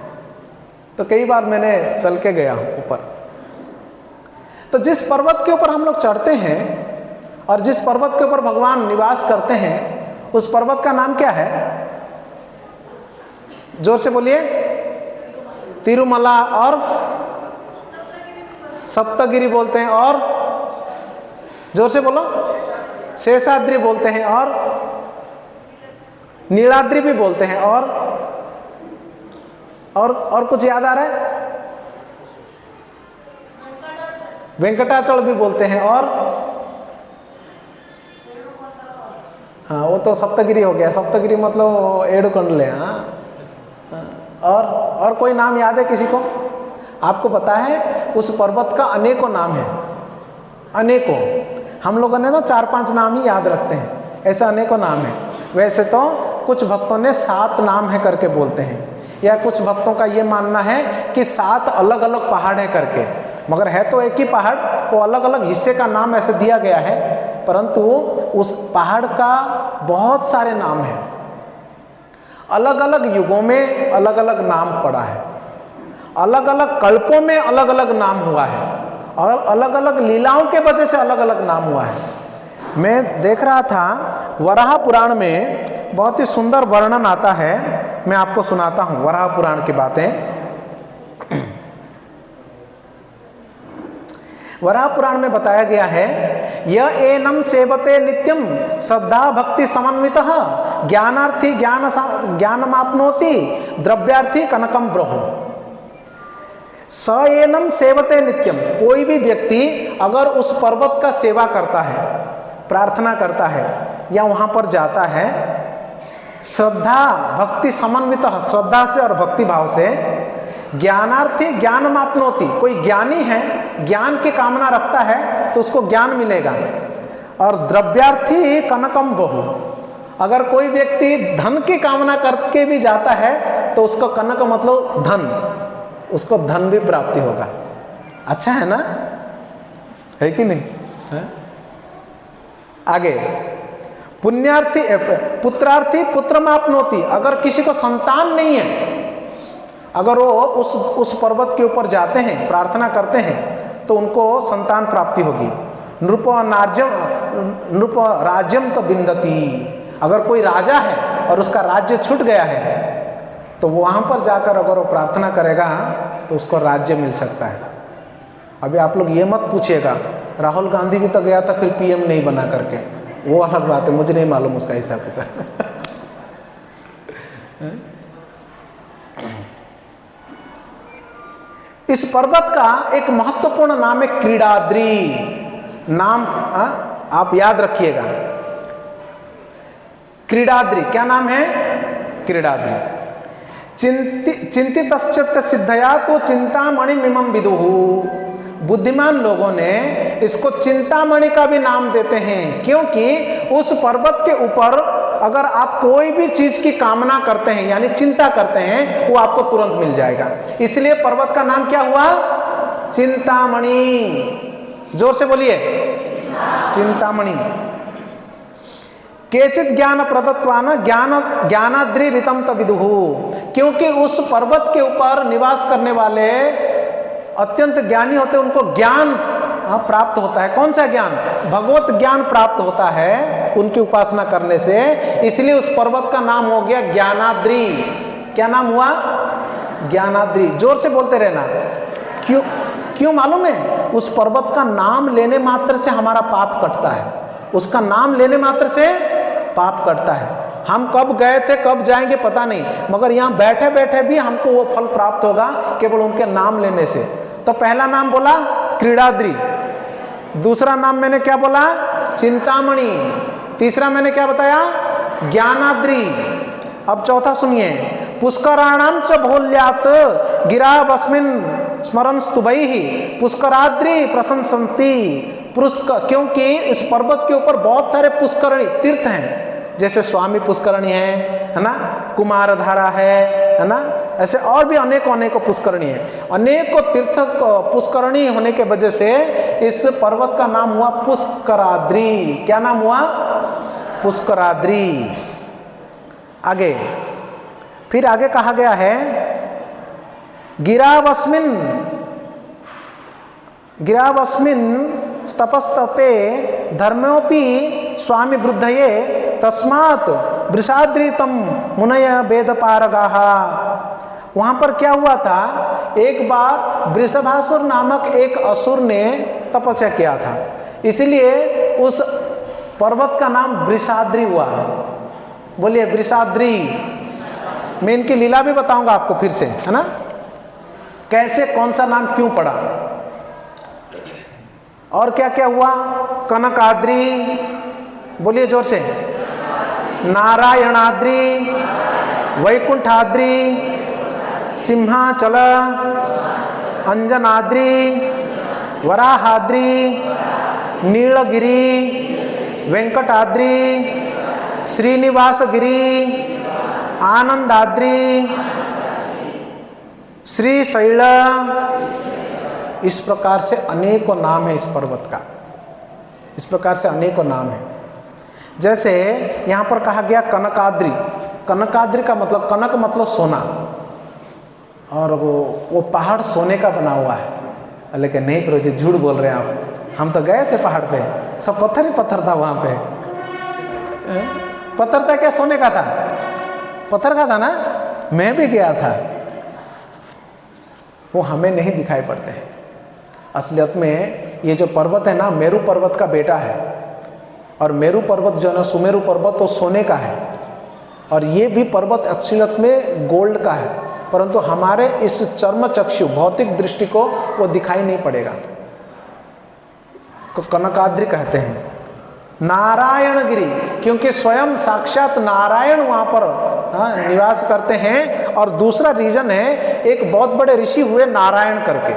[SPEAKER 1] तो कई बार मैंने चल के गया हूँ ऊपर। तो जिस पर्वत के ऊपर हम लोग चढ़ते हैं और जिस पर्वत के ऊपर भगवान निवास करते हैं, उस पर्वत का नाम क्या है? जोर से बोलिए। तिरुमला और सप्तगिरी बोलते हैं, और जोर से बोलो। शेषाद्री बोलते हैं, और नीलाद्री भी बोलते हैं, और कुछ याद आ रहा है? वेंकटाचल भी बोलते हैं, और हाँ वो तो सप्तगिरी हो गया। सप्तगिरी मतलब एडुकंडले। हाँ, और कोई नाम याद है किसी को? आपको पता है उस पर्वत का अनेकों नाम है, अनेकों। हम लोगों ने ना 4-5 नाम ही याद रखते हैं, ऐसे अनेकों नाम है। वैसे तो कुछ भक्तों ने 7 नाम है करके बोलते हैं, या कुछ भक्तों का ये मानना है कि 7 अलग अलग पहाड़ है करके, मगर है तो एक ही पहाड़, वो अलग अलग हिस्से का नाम ऐसे दिया गया है, परंतु उस पहाड़ का बहुत सारे नाम हैं। अलग अलग युगों में अलग अलग नाम पड़ा है, अलग अलग कल्पों में अलग अलग नाम हुआ है, और अलग अलग लीलाओं के वजह से अलग अलग नाम हुआ है। मैं देख रहा था वराह पुराण में बहुत ही सुंदर वर्णन आता है, मैं आपको सुनाता हूँ वराह पुराण की बातें। वराह पुराण में बताया गया है, यह एनम सेवते नित्यम श्रद्धा भक्ति समन्वितः ज्ञानार्थी ज्ञानमाप्नोति द्रव्यार्थी कनकम ब्रह्म। स एनम सेवते नित्यम, कोई भी व्यक्ति अगर उस पर्वत का सेवा करता है, प्रार्थना करता है या वहां पर जाता है, श्रद्धा भक्ति समन्वितः, श्रद्धा से और भक्ति भाव से, ज्ञानार्थी ज्ञानमाप्नोति, कोई ज्ञानी है, ज्ञान की कामना रखता है तो उसको ज्ञान मिलेगा, और द्रव्यार्थी कनकम बहु, अगर कोई व्यक्ति धन की कामना करके भी जाता है तो उसको कनक मतलब धन, उसको धन भी प्राप्ति होगा। अच्छा है ना, है कि नहीं है? आगे, पुण्यार्थी पुत्रार्थी पुत्रमाप्नोति, अगर किसी को संतान नहीं है, अगर वो उस पर्वत के ऊपर जाते हैं, प्रार्थना करते हैं, तो उनको संतान प्राप्ति होगी। नृप राज्यम तो बिंदती, अगर कोई राजा है और उसका राज्य छूट गया है तो वहां पर जाकर अगर वो प्रार्थना करेगा तो उसको राज्य मिल सकता है। अभी आप लोग ये मत पूछिएगा, राहुल गांधी भी तो गया था फिर पीएम नहीं बना करके, वो अलग बात है, मुझे नहीं मालूम उसका हिसाब किताब। इस पर्वत का एक महत्वपूर्ण नाम है क्रीडाद्री। नाम आप याद रखिएगा, क्रीडाद्री। क्या नाम है? क्रीडाद्री। चिंतितश्चित्त सिद्धया तो चिंतामणि मिमम विदुहु, बुद्धिमान लोगों ने इसको चिंतामणि का भी नाम देते हैं, क्योंकि उस पर्वत के ऊपर अगर आप कोई भी चीज की कामना करते हैं यानी चिंता करते हैं, वो आपको तुरंत मिल जाएगा। इसलिए पर्वत का नाम क्या हुआ? चिंतामणि। जोर से बोलिए, चिंतामणि। केचित ज्ञान प्रदत्वान ज्ञानाद्रि ऋतम तविदुहु, क्योंकि उस पर्वत के ऊपर निवास करने वाले अत्यंत ज्ञानी होते हैं, उनको ज्ञान प्राप्त होता है। कौन सा ज्ञान? भगवत ज्ञान प्राप्त होता है उनकी उपासना करने से, इसलिए उस पर्वत का नाम हो गया ज्ञानाद्रि। क्या नाम हुआ? ज्ञानाद्रि। जोर से बोलते रहना। क्यों मालूम है? उस पर्वत का नाम लेने मात्र से हमारा पाप कटता है, उसका नाम लेने मात्र से पाप कटता है। हम कब गए थे कब जाएंगे पता नहीं, मगर यहाँ बैठे बैठे भी हमको वो फल प्राप्त होगा केवल उनके नाम लेने से। तो पहला नाम बोला क्रीडाद्रि, दूसरा नाम मैंने क्या बोला? चिंतामणि, तीसरा मैंने क्या बताया? ज्ञानाद्रि। अब चौथा सुनिए, पुष्कराणाम च भोल्यात गिरा बस्मिन स्मरण स्तुभैहि पुष्कराद्रि प्रशंसन्ति। पुष्कर, क्योंकि इस पर्वत के ऊपर बहुत सारे पुष्करणी तीर्थ हैं, जैसे स्वामी पुष्करणी है ना, कुमारधारा है ना, ऐसे और भी अनेकों अनेकों पुष्करणी है। अनेकों तीर्थ पुष्करणी होने के वजह से इस पर्वत का नाम हुआ पुष्कराद्रि। क्या नाम हुआ? पुष्कराद्रि। आगे फिर आगे कहा गया है गिरावस्मिन तपस्तपे धर्मोपि स्वामी वृद्धये तस्मात् वृषाद्रितम मुनय वेद पारगाः। वहां पर क्या हुआ था, एक बार वृषभासुर नामक एक असुर ने तपस्या किया था, इसलिए उस पर्वत का नाम वृषाद्रि हुआ। बोलिए वृषाद्रि। मैं इनकी लीला भी बताऊंगा आपको फिर से, है ना, कैसे कौन सा नाम क्यों पड़ा और क्या क्या हुआ। कनकाद्रि, बोलिए जोर से, नारायणाद्रि, वैकुंठाद्रि, सिंहाचल, अंजनाद्रि, वराहाद्रि, नीलगिरि, वेंकटाद्रि, श्रीनिवासगिरि, आनंदाद्रि, श्रीशैल। इस प्रकार से अनेकों नाम है इस पर्वत का, इस प्रकार से अनेकों नाम है। जैसे यहाँ पर कहा गया कनकाद्रि। कनकाद्रि का मतलब, कनक मतलब सोना, और वो पहाड़ सोने का बना हुआ है। लेकिन नहीं प्रभु जी, झूठ बोल रहे हैं आप, हम तो गए थे पहाड़ पे, सब पत्थर ही पत्थर था वहाँ पे। पत्थर था क्या? सोने का था? पत्थर का था ना, मैं भी गया था। वो हमें नहीं दिखाई पड़ते हैं। असलियत में ये जो पर्वत है ना, मेरू पर्वत का बेटा है, और मेरू पर्वत जो है ना, सुमेरु पर्वत तो सोने का है, और ये भी पर्वत असलियत में गोल्ड का है, परंतु हमारे इस चर्म चक्षु भौतिक दृष्टि को वो दिखाई नहीं पड़ेगा। को कनकाद्रि कहते हैं। नारायणगिरि, क्योंकि स्वयं साक्षात नारायण वहां पर निवास करते हैं। और दूसरा रीजन है, एक बहुत बड़े ऋषि हुए नारायण करके,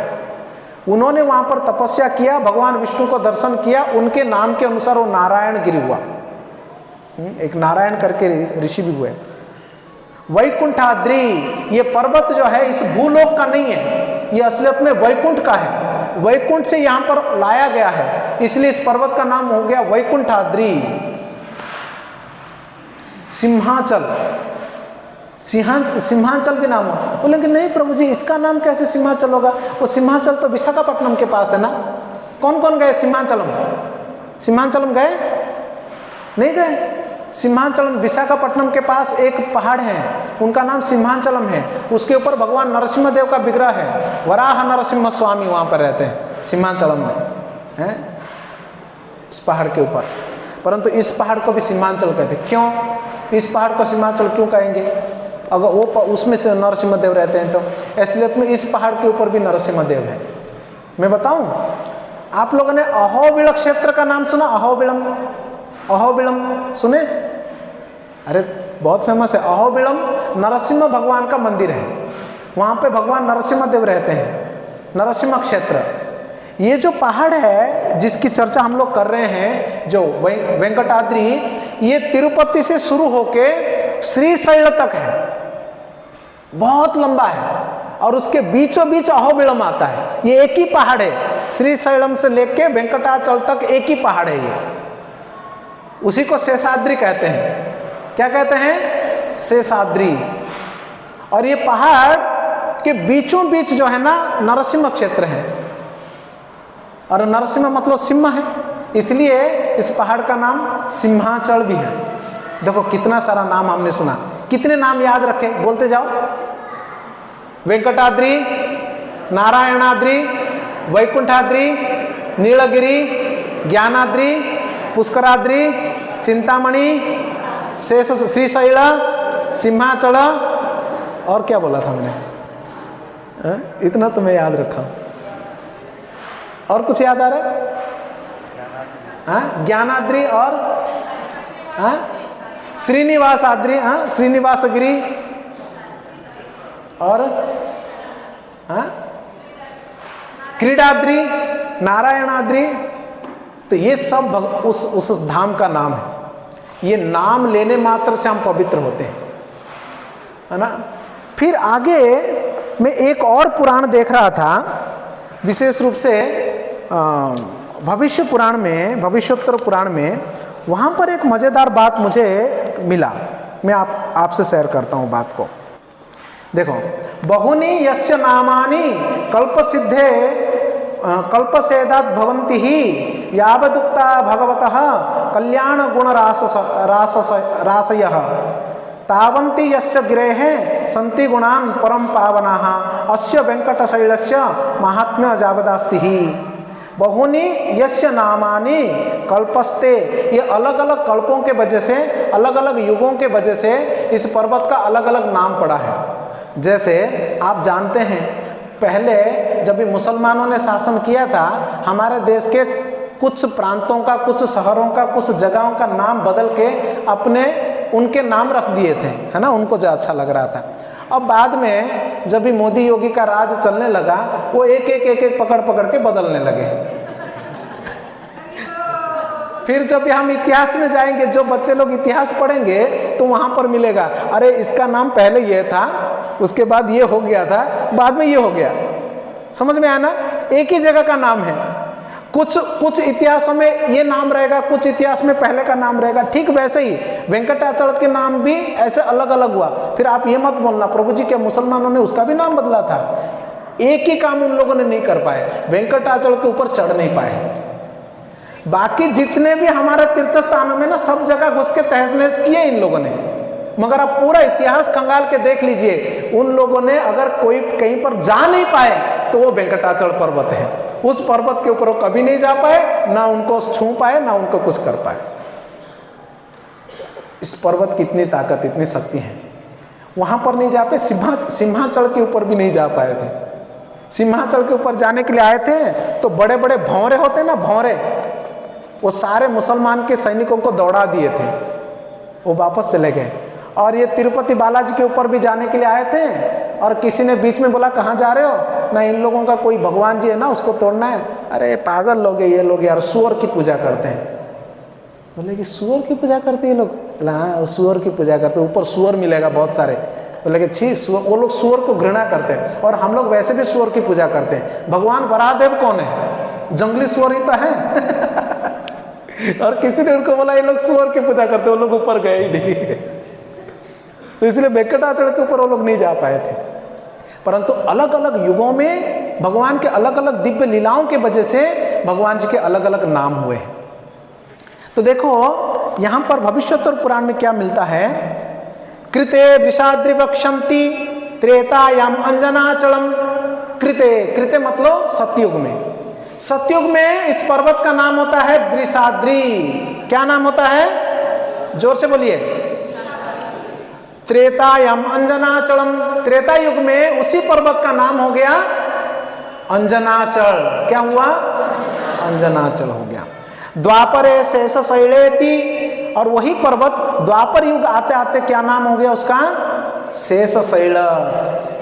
[SPEAKER 1] उन्होंने वहां पर तपस्या किया, भगवान विष्णु को दर्शन किया, उनके नाम के अनुसार वो नारायणगिरि हुआ। एक नारायण करके ऋषि भी हुए। वैकुंठाद्रि, ये पर्वत जो है इस भूलोक का नहीं है, ये असलियत में वैकुंठ का है। वैकुंठ से यहां पर लाया गया है, इसलिए इस पर्वत का नाम हो गया वैकुंठाद्रि। सिंहाचल, सिंहाचल भी नाम हो। बोले कि नहीं प्रभु जी, इसका नाम कैसे सिंहाचल होगा? वो सिंहाचल तो विशाखापट्टनम के पास है ना। कौन कौन गए सिंहाचलम? सिंहाचलम गए? नहीं गए? सिंहाचलम, विशाखापट्टनम के पास एक पहाड़ है, उनका नाम सिंहाचलम है। उसके ऊपर भगवान नरसिम्हा देव का विग्रह है, वराह नरसिम्हा स्वामी वहां पर रहते हैं सिंहाचलम में, है इस पहाड़ के ऊपर। परंतु इस पहाड़ को भी सिंहाचल कहते हैं। क्यों इस पहाड़ को सिंहाचल क्यों कहेंगे? अगर वो उसमें से नरसिम्हा देव रहते हैं तो इसलिए में इस पहाड़ के ऊपर भी नरसिम्हा देव है। मैं बताऊं, आप लोगों ने अहोबिल क्षेत्र का नाम सुना? अहोबिलम, अहोबिलम सुने? अरे बहुत फेमस है। अहोबिलम नरसिम्हा भगवान का मंदिर है, वहां पे भगवान नरसिम्हा देव रहते हैं, नरसिम्हा क्षेत्र। ये जो पहाड़ है जिसकी चर्चा हम लोग कर रहे हैं, जो वेंकटाद्रि, ये तिरुपति से शुरू होके श्रीशैल तक है, बहुत लंबा है, और उसके बीचों बीच अहोबिलम आता है। ये एक ही पहाड़ है, श्रीशैलम से लेके वेंकटाचल तक एक ही पहाड़ है ये। उसी को शेषाद्रि कहते हैं। क्या कहते हैं? शेषाद्रि। और ये पहाड़ के बीचों बीच जो है ना नरसिम्हा क्षेत्र है, और नरसिम्हा मतलब सिंह है, इसलिए इस पहाड़ का नाम सिंहाचल भी है। देखो कितना सारा नाम हमने सुना, कितने नाम याद रखे, बोलते जाओ। वेंकटाद्रि, नारायणाद्रि, वैकुंठाद्रि, नीलगिरि, ज्ञानाद्रि, पुष्कराद्रि, चिंतामणि, शेष, श्रीशैल, सिंहाचल, और क्या बोला था मैंने? इतना तो मैं याद रखा। और कुछ याद आ रहा है? ज्ञानाद्रि और श्रीनिवासाद्रि, श्रीनिवासगिरि, और क्रीडाद्रि, नारायणाद्रि। तो ये सब उस धाम का नाम है। ये नाम लेने मात्र से हम पवित्र होते हैं, है ना। फिर आगे मैं एक और पुराण देख रहा था, विशेष रूप से भविष्य पुराण में, भविष्योत्तर पुराण में, वहाँ पर एक मज़ेदार बात मुझे मिला। मैं आपसे शेयर करता हूँ बात को। देखो, बहुनी यस्य नामानि कल्पसिद्धे कल्पसेदात् भवन्ति ही यावदुक्ता भगवतः कल्याण गुण रासयः तावन्ति यस्य गिरेः सन्ति गुणान् परम पावनाः अस्य वेंकटशैलस्य महात्म्य जावदास्ति ही। बहुनी यस्य नामानि कल्पस्ते, ये अलग अलग कल्पों के वजह से, अलग अलग युगों के वजह से इस पर्वत का अलग अलग नाम पड़ा है। जैसे आप जानते हैं, पहले जब भी मुसलमानों ने शासन किया था, हमारे देश के कुछ प्रांतों का, कुछ शहरों का, कुछ जगहों का नाम बदल के अपने उनके नाम रख दिए थे, है ना, उनको जो अच्छा लग रहा था। अब बाद में जब भी मोदी योगी का राज चलने लगा, वो एक एक पकड़ पकड़ के बदलने लगे। फिर जब हम इतिहास में जाएंगे, जो बच्चे लोग इतिहास पढ़ेंगे तो वहां पर मिलेगा, अरे इसका नाम पहले ये था, उसके बाद ये हो गया था, बाद में ये हो गया। समझ में आया ना? एक ही जगह का नाम है। कुछ इतिहासों में ये नाम रहेगा, कुछ इतिहास में पहले का नाम रहेगा। ठीक वैसे ही वेंकटाचल के नाम भी ऐसे अलग अलग हुआ। फिर आप ये मत बोलना प्रभु जी, क्या मुसलमानों ने उसका भी नाम बदला था? एक ही काम उन लोगों ने नहीं कर पाए, वेंकटाचल के ऊपर चढ़ नहीं पाए। बाकी जितने भी हमारे तीर्थ स्थानों में ना, सब जगह घुस के तहस नहस किए इन लोगों ने। मगर आप पूरा इतिहास खंगाल के देख लीजिए, उन लोगों ने अगर कोई कहीं पर जा नहीं पाए तो वो वेंकटाचल पर्वत है। उस पर्वत के ऊपर वो कभी नहीं जा पाए, ना उनको छू पाए, ना उनको कुछ कर पाए। इस पर्वत की इतनी ताकत, इतनी शक्ति है। वहां पर नहीं जा पाए, सिंहाचल के ऊपर भी नहीं जा पाए थे। सिंहाचल के ऊपर जाने के लिए आए थे तो बड़े बड़े भौरे होते हैं ना, भौरे, वो सारे मुसलमान के सैनिकों को दौड़ा दिए थे, वो वापस चले गए। और ये तिरुपति बालाजी के ऊपर भी जाने के लिए आए थे, और किसी ने बीच में बोला कहाँ जा रहे हो? ना, इन लोगों का कोई भगवान जी है ना, उसको तोड़ना है। अरे पागल लोग है ये लोग यार, सुअर की पूजा करते हैं। बोले कि सुअर की पूजा करते हैं लोग? हाँ, सुअर की पूजा करते हैं, ऊपर सुअर मिलेगा बहुत सारे। बोले कि छी, वो लोग सुअर को घृणा करते हैं, और हम लोग वैसे भी सुअर की पूजा करते हैं। भगवान वराहदेव कौन है? जंगली सुअर ही तो है। और किसी ने उनको बोला ये लोग सुअर की पूजा करते, वो लोग ऊपर गए ही नहीं। तो इसलिए वेंकटाचल के ऊपर वो लोग नहीं जा पाए थे। परंतु अलग अलग युगों में भगवान के अलग अलग दिव्य लीलाओं के वजह से भगवान जी के अलग अलग नाम हुए। तो देखो यहां पर भविष्योत्तर पुराण में क्या मिलता है? कृते विषाद्रि वक्षंती त्रेतायाम अंजनाचलम। कृते मतलब सतयुग में। सतयुग में इस पर्वत का नाम होता है वृषाद्रि। क्या नाम होता है? जोर से बोलिए। त्रेतायाम अंजनाचलम। त्रेता युग में उसी पर्वत का नाम हो गया अंजनाचल। क्या हुआ? अंजनाचल हो गया। द्वापरे शेष शैलेति, और वही पर्वत द्वापर युग आते आते क्या नाम हो गया उसका? शेष शैल।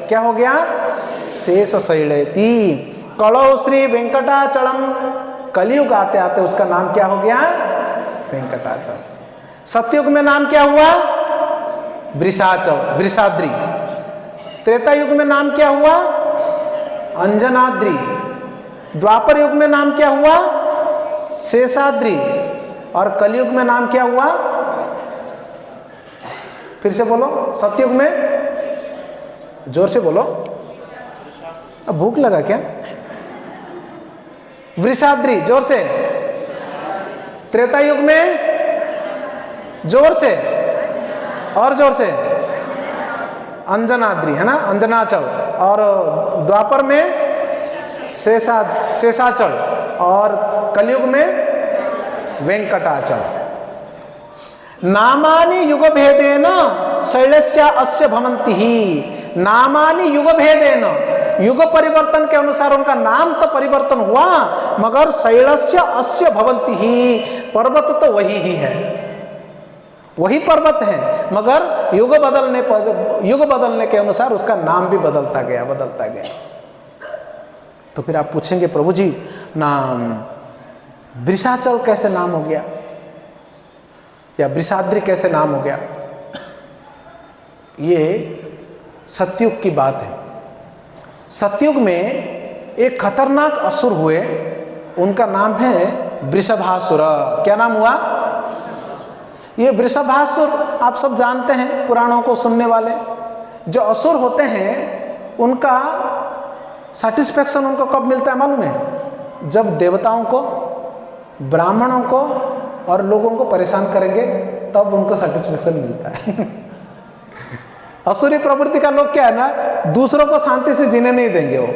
[SPEAKER 1] क्या हो गया? शेष शैलेति। कलौ श्री वेंकटाचलम। कलयुग आते आते उसका नाम क्या हो गया? वेंकटाचल। सतयुग में नाम क्या हुआ? वृषाचल, वृषाद्रि। त्रेता युग में नाम क्या हुआ? अंजनाद्रि। द्वापर युग में नाम क्या हुआ? शेषाद्रि। और कलयुग में नाम क्या हुआ? फिर से बोलो। सतयुग में, जोर से बोलो, अब भूख लगा क्या? वृषाद्रि, जोर से। त्रेता युग में, जोर से और जोर से, अंजनाद्रि, है ना, अंजनाचल। और द्वापर में शेषाचल, और कलयुग में वेंकटाचल। नामानि युग भेदेन शैलस्य अस्य भवन्ति ही। नामानि युग भेदेन, युग परिवर्तन के अनुसार उनका नाम तो परिवर्तन हुआ, मगर शैलस्य अस्य भवन्ति ही, पर्वत तो वही ही है, वही पर्वत है, मगर युग बदलने के अनुसार उसका नाम भी बदलता गया। तो फिर आप पूछेंगे प्रभु जी, नाम वृषाचल कैसे नाम हो गया, या वृषाद्रि कैसे नाम हो गया? ये सतयुग की बात है। सतयुग में एक खतरनाक असुर हुए, उनका नाम है वृषभासुर। क्या नाम हुआ? ये वृषभासुर आप सब जानते हैं, पुराणों को सुनने वाले। जो असुर होते हैं उनका सेटिस्फेक्शन उनको कब मिलता है मालूम है? जब देवताओं को, ब्राह्मणों को और लोगों को परेशान करेंगे तब उनको सेटिस्फेक्शन मिलता है। असुरी प्रवृत्ति का लोग क्या है ना, दूसरों को शांति से जीने नहीं देंगे। वो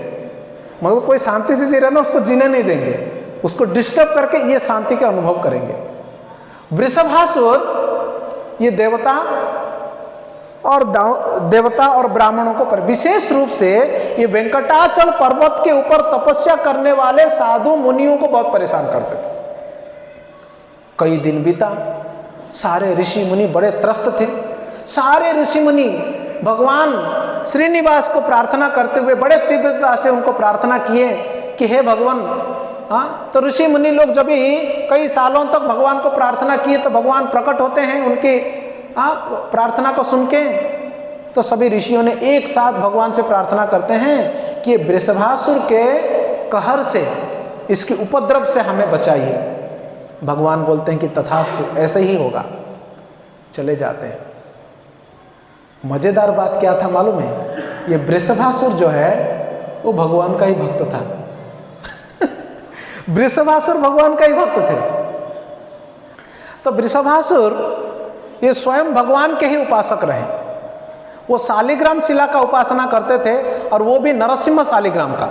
[SPEAKER 1] मगर कोई शांति से जी रहा ना, उसको जीने नहीं देंगे, उसको डिस्टर्ब करके ये शांति का अनुभव करेंगे। वृषभासुर ये देवता और ब्राह्मणों को विशेष रूप से ये वेंकटाचल पर्वत के ऊपर तपस्या करने वाले साधु मुनियों को बहुत परेशान करते थे। कई दिन बीता, सारे ऋषि मुनि बड़े त्रस्त थे। सारे ऋषि मुनि भगवान श्रीनिवास को प्रार्थना करते हुए बड़े तीव्रता से उनको प्रार्थना किए कि हे भगवान। तो ऋषि मुनि लोग जब भी कई सालों तक भगवान को प्रार्थना किए तो भगवान प्रकट होते हैं उनकी प्रार्थना को सुन के। तो सभी ऋषियों ने एक साथ भगवान से प्रार्थना करते हैं कि वृषभासुर के कहर से, इसके उपद्रव से हमें बचाइए। भगवान बोलते हैं कि तथास्तु, ऐसे ही होगा। चले जाते हैं। मजेदार बात क्या था मालूम है? ये वृषभासुर जो है वो भगवान का ही भक्त था। वृषभासुर भगवान का ही भक्त थे। तो वृषभासुर ये स्वयं भगवान के ही उपासक रहे। वो शालिग्राम शिला का उपासना करते थे, और वो भी नरसिम्हा शालिग्राम का।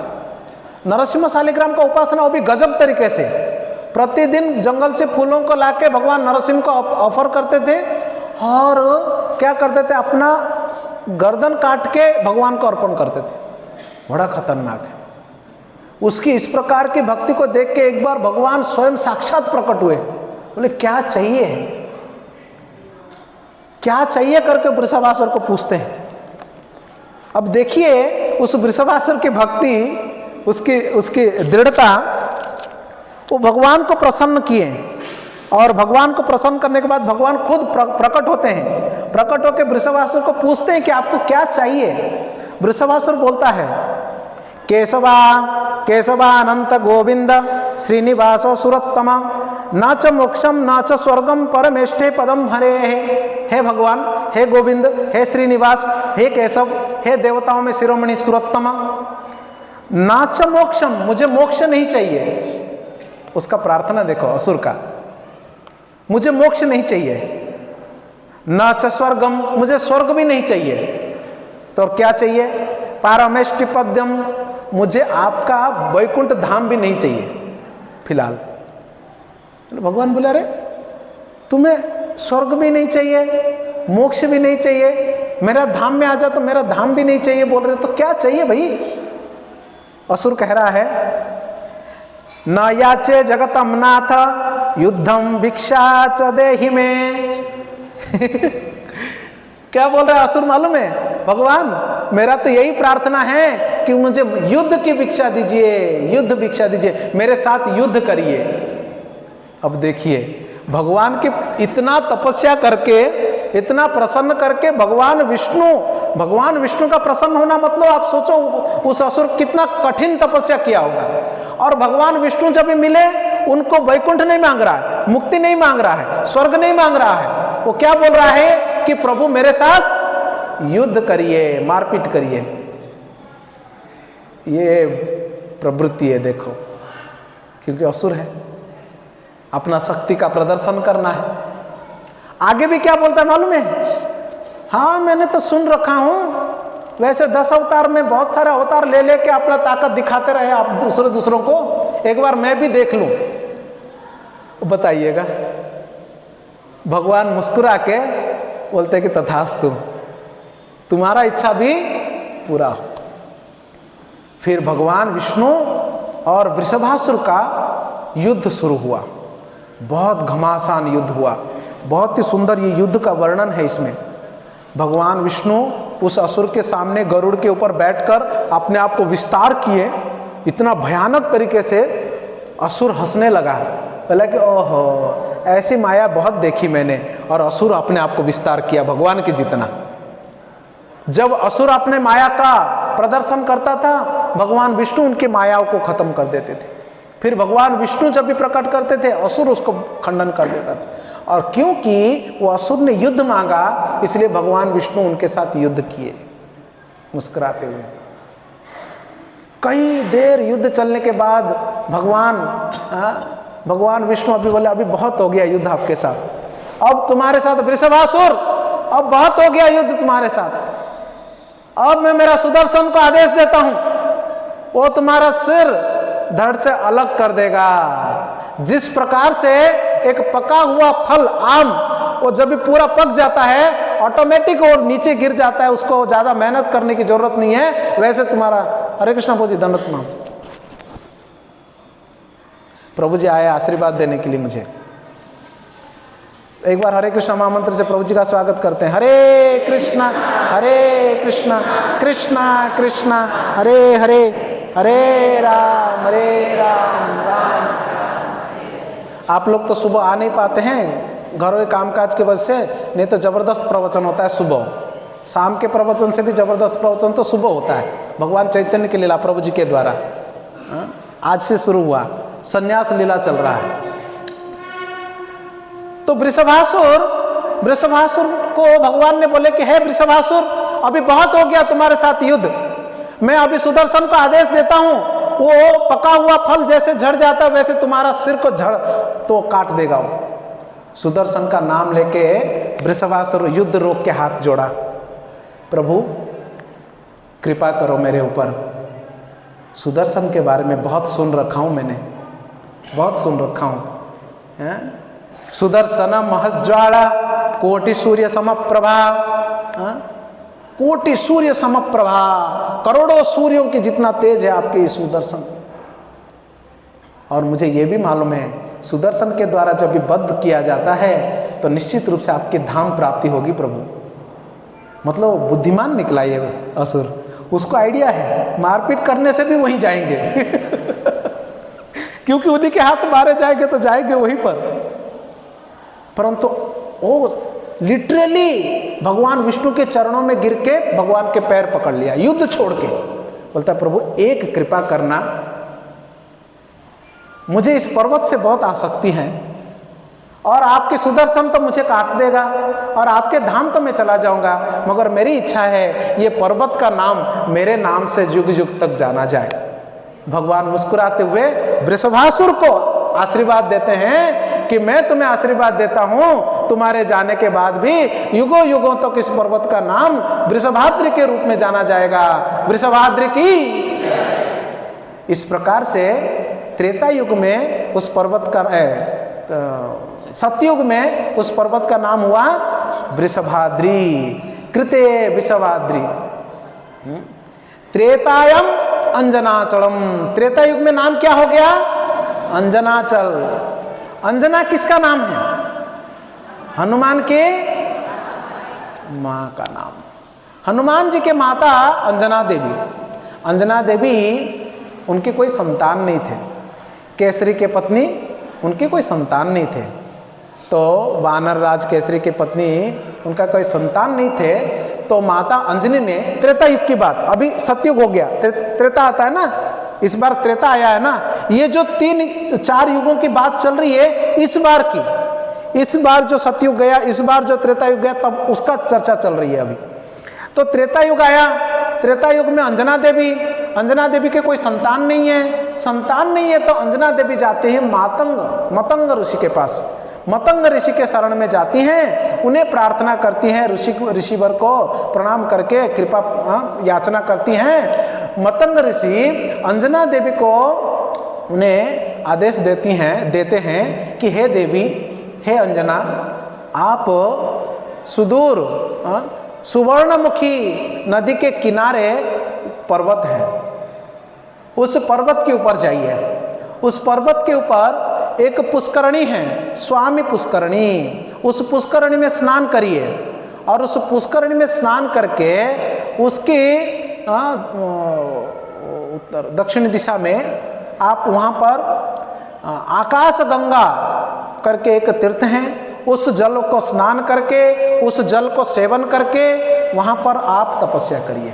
[SPEAKER 1] नरसिम्हा शालिग्राम का उपासना वो भी गजब तरीके से। प्रतिदिन जंगल से फूलों को लाके भगवान नरसिम्हा को ऑफर करते थे, और क्या करते थे, अपना गर्दन काट के भगवान को अर्पण करते थे। बड़ा खतरनाक है। उसकी इस प्रकार की भक्ति को देख के एक बार भगवान स्वयं साक्षात प्रकट हुए। बोले क्या चाहिए, क्या चाहिए करके वृषभासुर को पूछते हैं। अब देखिए उस वृषभासुर की भक्ति, उसकी दृढ़ता, वो भगवान को प्रसन्न किए। और भगवान को प्रसन्न करने के बाद भगवान खुद प्रकट होते हैं। प्रकट होकर वृषभासुर को पूछते हैं कि आपको क्या चाहिए। वृषभासुर बोलता है, केशवा केशवा अनंत गोविंद श्रीनिवास सुरत्तम न च मोक्षम न च स्वर्गम परमेष्ठे पदम हरे। हे भगवान, हे गोविंद, हे श्रीनिवास, हे केशव, हे देवताओं में शिरोमणि सुरत्तम, न च मोक्षम, मुझे मोक्ष नहीं चाहिए। उसका प्रार्थना देखो असुर का, मुझे मोक्ष नहीं चाहिए। न च स्वर्गम, मुझे स्वर्ग भी नहीं चाहिए। तो क्या चाहिए? पारमेष्टिपद्यम, मुझे आपका वैकुंठ धाम भी नहीं चाहिए फिलहाल। भगवान बोले, अरे तुम्हें स्वर्ग भी नहीं चाहिए, मोक्ष भी नहीं चाहिए, मेरा धाम में आ जा तो मेरा धाम भी नहीं चाहिए बोल रहे, तो क्या चाहिए भाई? असुर कह रहा है, न याचे जगतम नाथ युद्धम भिक्षा च देहि में। क्या बोल रहा है असुर मालूम है? भगवान, मेरा तो यही प्रार्थना है कि मुझे युद्ध की भिक्षा दीजिए, युद्ध भिक्षा दीजिए, मेरे साथ युद्ध करिए। अब देखिए भगवान की इतना तपस्या करके, इतना प्रसन्न करके भगवान विष्णु का प्रसन्न होना, मतलब आप सोचो उस असुर कितना कठिन तपस्या किया होगा। और भगवान विष्णु जब भी मिले, उनको वैकुंठ नहीं मांग रहा है, मुक्ति नहीं मांग रहा है, स्वर्ग नहीं मांग रहा है, वो क्या बोल रहा है कि प्रभु मेरे साथ युद्ध करिए, मारपीट करिए। ये प्रवृत्ति है देखो, क्योंकि असुर है, अपना शक्ति का प्रदर्शन करना है। आगे भी क्या बोलता है मालूम है? हाँ मैंने तो सुन रखा हूं, वैसे 10 अवतार में बहुत सारे अवतार ले लेके अपना ताकत दिखाते रहे आप दूसरों को, एक बार मैं भी देख लूं, बताइएगा। भगवान मुस्कुरा के बोलते कि तथास्तु, तुम्हारा इच्छा भी पूरा हो। फिर भगवान विष्णु और वृषभासुर का युद्ध शुरू हुआ। बहुत घमासान युद्ध हुआ, बहुत ही सुंदर ये युद्ध का वर्णन है इसमें। भगवान विष्णु उस असुर के सामने गरुड़ के ऊपर बैठकर अपने आप को विस्तार किए, इतना भयानक तरीके से असुर हंसने लगा। बोला कि ओहो, ऐसी माया बहुत देखी मैंने। और असुर अपने आप को विस्तार किया भगवान के जितना। जब असुर अपने माया का प्रदर्शन करता था, भगवान विष्णु उनकी मायाओं को खत्म कर देते थे। फिर भगवान विष्णु जब भी प्रकट करते थे, असुर उसको खंडन कर देता था। और क्योंकि वो असुर ने युद्ध मांगा, इसलिए भगवान विष्णु उनके साथ युद्ध किए मुस्कुराते हुए। कई देर युद्ध चलने के बाद भगवान विष्णु अभी बोले, अभी बहुत हो गया युद्ध आपके साथ, अब तुम्हारे साथ वृषभासुर, अब बहुत हो गया युद्ध तुम्हारे साथ, अब मैं मेरा सुदर्शन को आदेश देता हूं, वो तुम्हारा सिर धड़ से अलग कर देगा। जिस प्रकार से एक पका हुआ फल आम, वो जब भी पूरा पक जाता है ऑटोमेटिक वो नीचे गिर जाता है, उसको ज्यादा मेहनत करने की जरूरत नहीं है, वैसे तुम्हारा। हरे कृष्णा प्रभु जी, दंडवत प्रणाम। प्रभु जी आए आशीर्वाद देने के लिए मुझे। एक बार हरे कृष्णा महामंत्र से प्रभु जी का स्वागत करते हैं। हरे कृष्णा कृष्णा कृष्णा हरे हरे, हरे राम राम। आप लोग तो सुबह आ नहीं पाते हैं घरों के कामकाज की वजह से, नहीं तो जबरदस्त प्रवचन होता है सुबह। शाम के प्रवचन से भी जबरदस्त प्रवचन तो सुबह होता है, भगवान चैतन्य की लीला प्रभु जी के द्वारा। आज से शुरू हुआ, संन्यास लीला चल रहा है। तो वृषभासुर को भगवान ने बोले कि हे वृषभासुर, अभी बहुत हो गया तुम्हारे साथ युद्ध, मैं अभी सुदर्शन को आदेश देता हूं, वो पका हुआ फल जैसे झड़ जाता है वैसे तुम्हारा सिर को तो काट देगा वो। सुदर्शन का नाम लेके वृषभासुर युद्ध रोक के हाथ जोड़ा, प्रभु कृपा करो मेरे ऊपर, सुदर्शन के बारे में बहुत सुन रखा हूं मैंने, बहुत सुन रखा हूं। सुदर्शन महज्वाला कोटि सूर्य समप्रभा, कोटि सूर्य समप्रभा, करोड़ों सूर्यों की जितना तेज है आपके ये सुदर्शन। और मुझे ये भी मालूम है सुदर्शन के द्वारा जब भी वध किया जाता है तो निश्चित रूप से आपकी धाम प्राप्ति होगी प्रभु। मतलब बुद्धिमान निकला ये असुर, उसको आइडिया है मारपीट करने से भी वहीं जाएंगे क्योंकि उन्हीं के हाथ मारे जाएंगे तो जाएंगे वहीं पर। परंतु वो लिटरली भगवान विष्णु के चरणों में गिर के भगवान के पैर पकड़ लिया, युद्ध छोड़ के। बोलता प्रभु एक कृपा करना, मुझे इस पर्वत से बहुत आसक्ति है और आपके सुदर्शन तो मुझे काट देगा और आपके धाम तो मैं चला जाऊंगा, मगर मेरी इच्छा है ये पर्वत का नाम मेरे नाम से युग युग तक जाना जाए। भगवान मुस्कुराते हुए वृषभासुर को आशीर्वाद देते हैं कि मैं तुम्हें आशीर्वाद देता हूं, तुम्हारे जाने के बाद भी युगों युगों तक इस पर्वत का नाम वृषभाद्रि के रूप में जाना जाएगा। वृषभाद्रि की। इस प्रकार से त्रेता युग में उस पर्वत का सतयुग में उस पर्वत का नाम हुआ वृषभाद्रि, कृते वृषभाद्रि। त्रेतायम अंजनाचलम, त्रेता युग में नाम क्या हो गया? अंजनाचल। अंजना किसका नाम है? हनुमान के मां का नाम। हनुमान जी के माता अंजना देवी। अंजना देवी उनके कोई संतान नहीं थे, केसरी के पत्नी उनके कोई संतान नहीं थे। तो वानर राज केसरी के पत्नी उनका कोई संतान नहीं थे, तो माता अंजनी ने, त्रेता युग की बात, अभी सतयुग हो गया, त्रेता आता है ना, इस बार त्रेता आया है ना, ये जो 3-4 युगों की बात चल रही है इस बार की, इस बार जो सतयुग गया, इस बार जो त्रेता युग गया, तब उसका चर्चा चल रही है अभी। तो त्रेता युग आया, त्रेता युग में अंजना देवी के कोई संतान नहीं है। संतान नहीं है तो अंजना देवी जाती है मतंग ऋषि के पास, मतंग ऋषि के शरण में जाती हैं, उन्हें प्रार्थना करती हैं, ऋषिवर को प्रणाम करके कृपा याचना करती हैं। मतंग ऋषि अंजना देवी को उन्हें आदेश देते हैं कि हे देवी, हे अंजना, आप सुदूर सुवर्णमुखी नदी के किनारे पर्वत है, उस पर्वत के ऊपर जाइए। उस पर्वत के ऊपर एक पुष्करणी है, स्वामी पुष्करणी, उस पुष्करणी में स्नान करिए और उस पुष्करणी में स्नान करके उसकी उत्तर दक्षिण दिशा में आप वहाँ पर आकाश गंगा करके एक तीर्थ हैं, उस जल को स्नान करके, उस जल को सेवन करके वहाँ पर आप तपस्या करिए।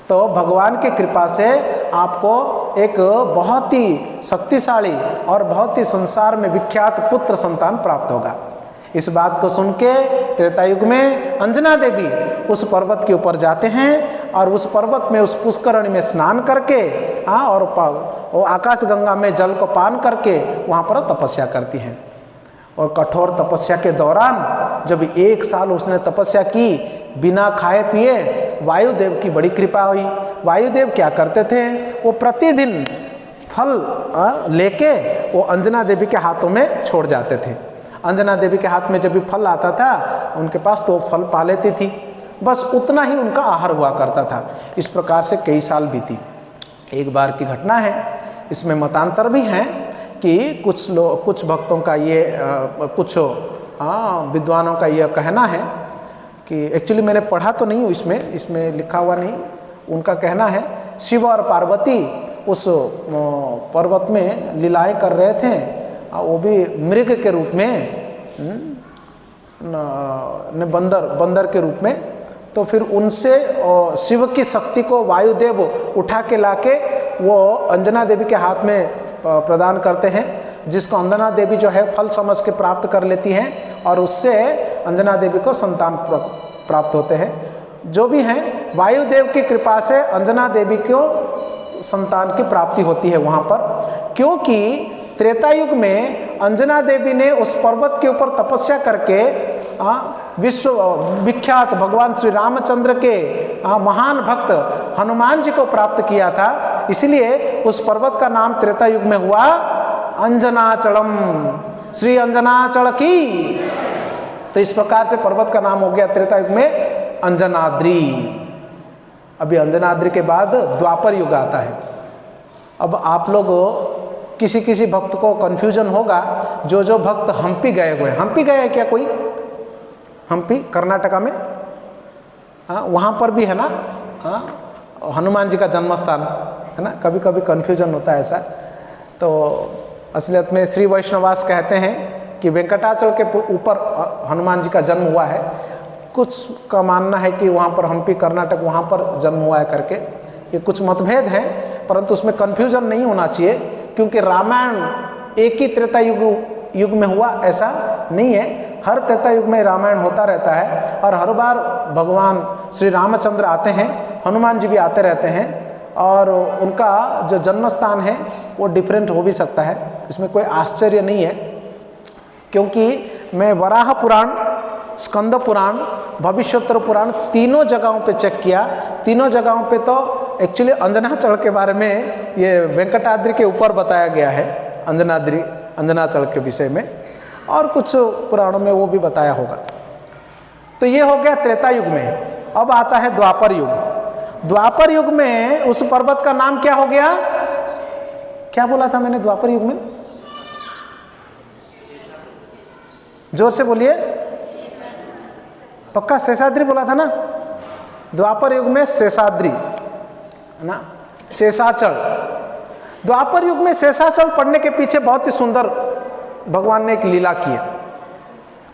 [SPEAKER 1] तो भगवान की कृपा से आपको एक बहुत ही शक्तिशाली और बहुत ही संसार में विख्यात पुत्र संतान प्राप्त होगा। इस बात को सुन के त्रेता युग में अंजना देवी उस पर्वत के ऊपर जाते हैं और उस पर्वत में, उस पुष्करणी में स्नान करके और आकाश गंगा में जल को पान करके वहाँ पर तपस्या करती हैं। और कठोर तपस्या के दौरान जब 1 साल उसने तपस्या की बिना खाए पिए, वायुदेव की बड़ी कृपा हुई। वायुदेव क्या करते थे, वो प्रतिदिन फल लेके वो अंजना देवी के हाथों में छोड़ जाते थे। अंजना देवी के हाथ में जब भी फल आता था उनके पास तो फल पा लेती थी, बस उतना ही उनका आहार हुआ करता था। इस प्रकार से कई साल बीती। एक बार की घटना है, इसमें मतांतर भी हैं कि कुछ भक्तों का ये कुछ विद्वानों का यह कहना है कि एक्चुअली मैंने पढ़ा तो नहीं हूँ, इसमें लिखा हुआ नहीं, उनका कहना है शिव और पार्वती उस पर्वत में लीलाएं कर रहे थे, वो भी मृग के रूप में, बंदर के रूप में। तो फिर उनसे शिव की शक्ति को वायुदेव उठा के लाके वो अंजना देवी के हाथ में प्रदान करते हैं, जिसको अंजना देवी जो है फल समझ के प्राप्त कर लेती हैं और उससे अंजना देवी को संतान प्राप्त होते हैं। जो भी हैं, वायुदेव की कृपा से अंजना देवी को संतान की प्राप्ति होती है वहाँ पर, क्योंकि त्रेता युग में अंजना देवी ने उस पर्वत के ऊपर तपस्या करके विश्व विख्यात भगवान श्री रामचंद्र के महान भक्त हनुमान जी को प्राप्त किया था। इसलिए उस पर्वत का नाम त्रेता युग में हुआ अंजनाचलम, श्री अंजनाचल की। तो इस प्रकार से पर्वत का नाम हो गया त्रेता युग में अंजनाद्री। अभी अंजनाद्री के बाद द्वापर युग आता है। अब आप लोग किसी भक्त को कन्फ्यूजन होगा, जो भक्त हम्पी गए हुए, हम्पी गए हैं क्या कोई? हम्पी कर्नाटका में, वहाँ पर भी है ना हनुमान जी का जन्म स्थान है ना। कभी कभी कन्फ्यूजन होता है ऐसा। तो असलियत में श्री वैष्णवास कहते हैं कि वेंकटाचल के ऊपर हनुमान जी का जन्म हुआ है। कुछ का मानना है कि वहाँ पर हम्पी कर्नाटक वहाँ पर जन्म हुआ है करके। ये कुछ मतभेद हैं, परंतु उसमें कन्फ्यूजन नहीं होना चाहिए, क्योंकि रामायण एक ही त्रेता युग में हुआ ऐसा नहीं है। हर त्रेता युग में रामायण होता रहता है और हर बार भगवान श्री रामचंद्र आते हैं, हनुमान जी भी आते रहते हैं, और उनका जो जन्म स्थान है वो डिफरेंट हो भी सकता है। इसमें कोई आश्चर्य नहीं है, क्योंकि मैं वराह पुराण, स्कंद पुराण, भविष्योत्तर पुराण तीनों जगहों पे चेक किया। तीनों जगहों पे तो एक्चुअली अंजनाचल के बारे में, ये वेंकटाद्रि के ऊपर बताया गया है अंजनाचल के विषय में, और कुछ पुराणों में वो भी बताया होगा। तो ये हो गया त्रेता युग में। अब आता है द्वापर युग। द्वापर युग में उस पर्वत का नाम क्या हो गया? क्या बोला था मैंने द्वापर युग में? जोर से बोलिए। पक्का शेषाद्री बोला था ना? द्वापर युग में शेषाद्री है ना, शेषाचल। द्वापर युग में शेषाचल पढ़ने के पीछे बहुत ही सुंदर भगवान ने एक लीला की।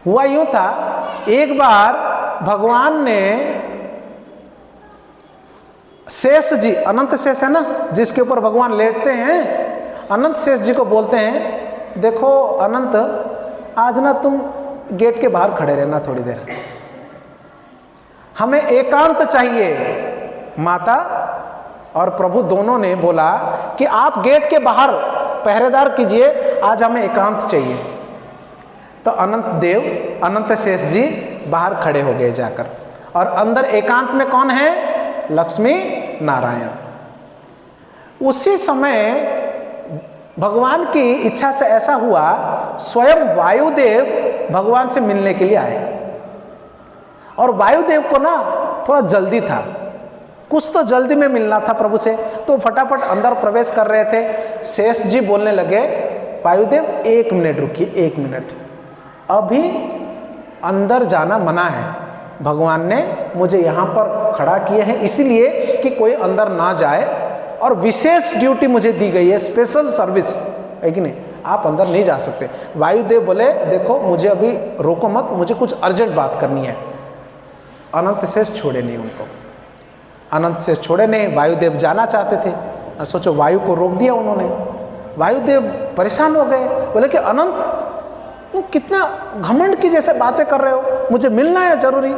[SPEAKER 1] हुआ यूं था, एक बार भगवान ने शेष जी, अनंत शेष है ना जिसके ऊपर भगवान लेटते हैं, अनंत शेष जी को बोलते हैं, देखो अनंत, आज ना तुम गेट के बाहर खड़े रहना थोड़ी देर, हमें एकांत चाहिए। माता और प्रभु दोनों ने बोला कि आप गेट के बाहर पहरेदार कीजिए, आज हमें एकांत चाहिए। तो अनंत शेष जी बाहर खड़े हो गए जाकर, और अंदर एकांत में कौन है? लक्ष्मी नारायण। उसी समय भगवान की इच्छा से ऐसा हुआ, स्वयं वायुदेव भगवान से मिलने के लिए आए। और वायुदेव को ना थोड़ा जल्दी था, कुछ तो जल्दी में मिलना था प्रभु से, तो फटाफट अंदर प्रवेश कर रहे थे। शेष जी बोलने लगे, वायुदेव 1 मिनट रुकिए, 1 मिनट, अभी अंदर जाना मना है। भगवान ने मुझे यहाँ पर खड़ा किए हैं इसलिए कि कोई अंदर ना जाए, और विशेष ड्यूटी मुझे दी गई है, स्पेशल सर्विस है कि नहीं, आप अंदर नहीं जा सकते। वायुदेव बोले देखो मुझे अभी रोको मत, मुझे कुछ अर्जेंट बात करनी है। अनंत शेष छोड़े नहीं उनको, अनंत शेष छोड़े नहीं। वायुदेव जाना चाहते थे, सोचो वायु को रोक दिया उन्होंने। वायुदेव परेशान हो गए, बोले कि अनंत तुम कितना घमंड की जैसे बातें कर रहे हो, मुझे मिलना है जरूरी।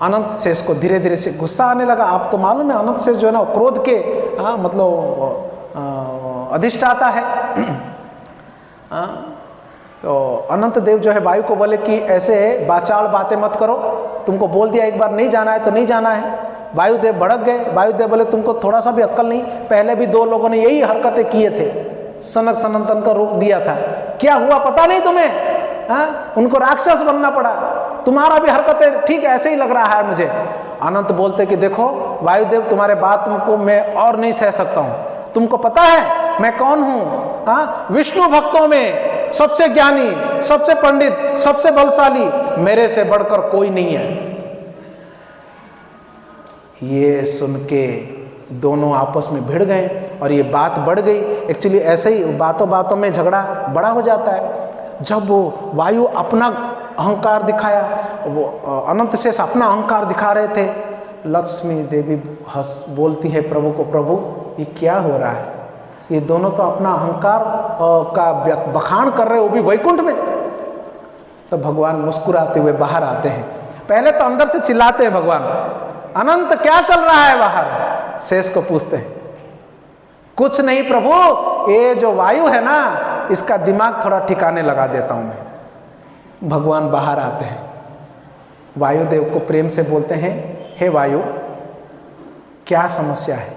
[SPEAKER 1] अनंत शेष को धीरे धीरे से गुस्सा आने लगा। आपको मालूम है अनंत शेष जो है ना क्रोध के मतलब अधिष्ठाता है। तो अनंत देव जो है वायु को बोले कि ऐसे बाचाल बातें मत करो, तुमको बोल दिया एक बार नहीं जाना है तो नहीं जाना है। वायुदेव भड़क गए। वायुदेव बोले तुमको थोड़ा सा भी अक्ल नहीं, पहले भी 2 लोगों ने यही हरकतें किए थे, सनक सनंदन का रोक दिया था, क्या हुआ पता नहीं तुम्हें? उनको राक्षस बनना पड़ा। तुम्हारा भी हरकतें ठीक ऐसे ही लग रहा है मुझे। अनंत बोलते कि देखो वायुदेव तुम्हारे बात को मैं और नहीं सह सकता हूं, तुमको पता है मैं कौन हूं? विष्णु भक्तों में सबसे ज्ञानी, सबसे पंडित, सबसे बलशाली, मेरे से बढ़कर कोई नहीं है। ये सुन के दोनों आपस में भिड़ गए और ये बात बढ़ गई। एक्चुअली ऐसे ही बातों बातों में झगड़ा बड़ा हो जाता है। जब वो वायु अपना अहंकार दिखाया, वो अनंत शेष अपना अहंकार दिखा रहे थे, लक्ष्मी देवी हंस बोलती है प्रभु को, प्रभु ये क्या हो रहा है? ये दोनों तो अपना अहंकार का बखान कर रहे, वो भी वैकुंठ में। तो भगवान मुस्कुराते हुए बाहर आते हैं। पहले तो अंदर से चिल्लाते हैं भगवान, अनंत क्या चल रहा है बाहर? शेष को पूछते हैं, कुछ नहीं प्रभु, ये जो वायु है ना इसका दिमाग थोड़ा ठिकाने लगा देता हूं मैं। भगवान बाहर आते हैं, वायुदेव को प्रेम से बोलते हैं, हे वायु क्या समस्या है?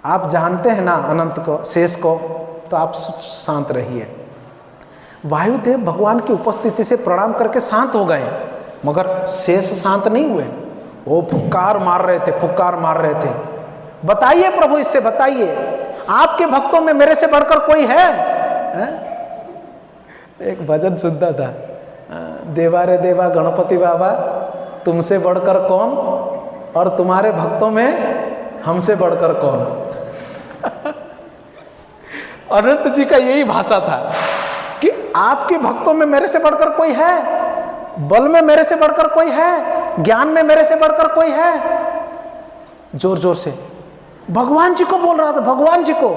[SPEAKER 1] आप जानते हैं ना अनंत को, शेष को, तो आप शांत रहिए। वायुदेव भगवान की उपस्थिति से प्रणाम करके शांत हो गए, मगर शेष शांत नहीं हुए। वो फुक्कार मार रहे थे, फुक्कार मार रहे थे। बताइए प्रभु, इससे बताइए, आपके भक्तों में मेरे से बढ़कर कोई है? एक भजन सुनता था, देवा रे देवा गणपति बाबा, तुमसे बढ़कर कौन, और तुम्हारे भक्तों में हमसे बढ़कर कौन। अनंत जी का यही भाषा था कि आपके भक्तों में मेरे से बढ़कर कोई है, बल में मेरे से बढ़कर कोई है, ज्ञान में मेरे से बढ़कर कोई है। जोर जोर से भगवान जी को बोल रहा था, भगवान जी को।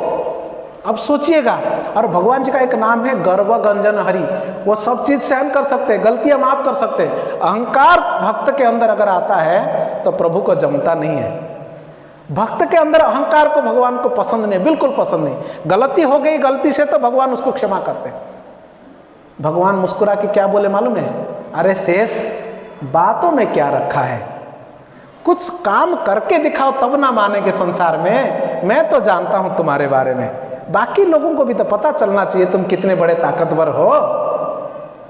[SPEAKER 1] अब सोचिएगा, और भगवान जी का एक नाम है गर्व गंजन हरि, वो सब चीज सहन कर सकते हैं, गलतियां माफ कर सकते हैं। अहंकार भक्त के अंदर अगर आता है तो प्रभु को जमता नहीं है। भक्त के अंदर अहंकार को भगवान को पसंद नहीं, बिल्कुल पसंद नहीं। गलती हो गई, गलती से तो भगवान उसको क्षमा करते हैं। भगवान मुस्कुरा के क्या बोले मालूम है? अरे शेष, बातों में क्या रखा है, कुछ काम करके दिखाओ तब ना मानेंगे संसार में। मैं तो जानता हूं तुम्हारे बारे में, बाकी लोगों को भी तो पता चलना चाहिए तुम कितने बड़े ताकतवर हो।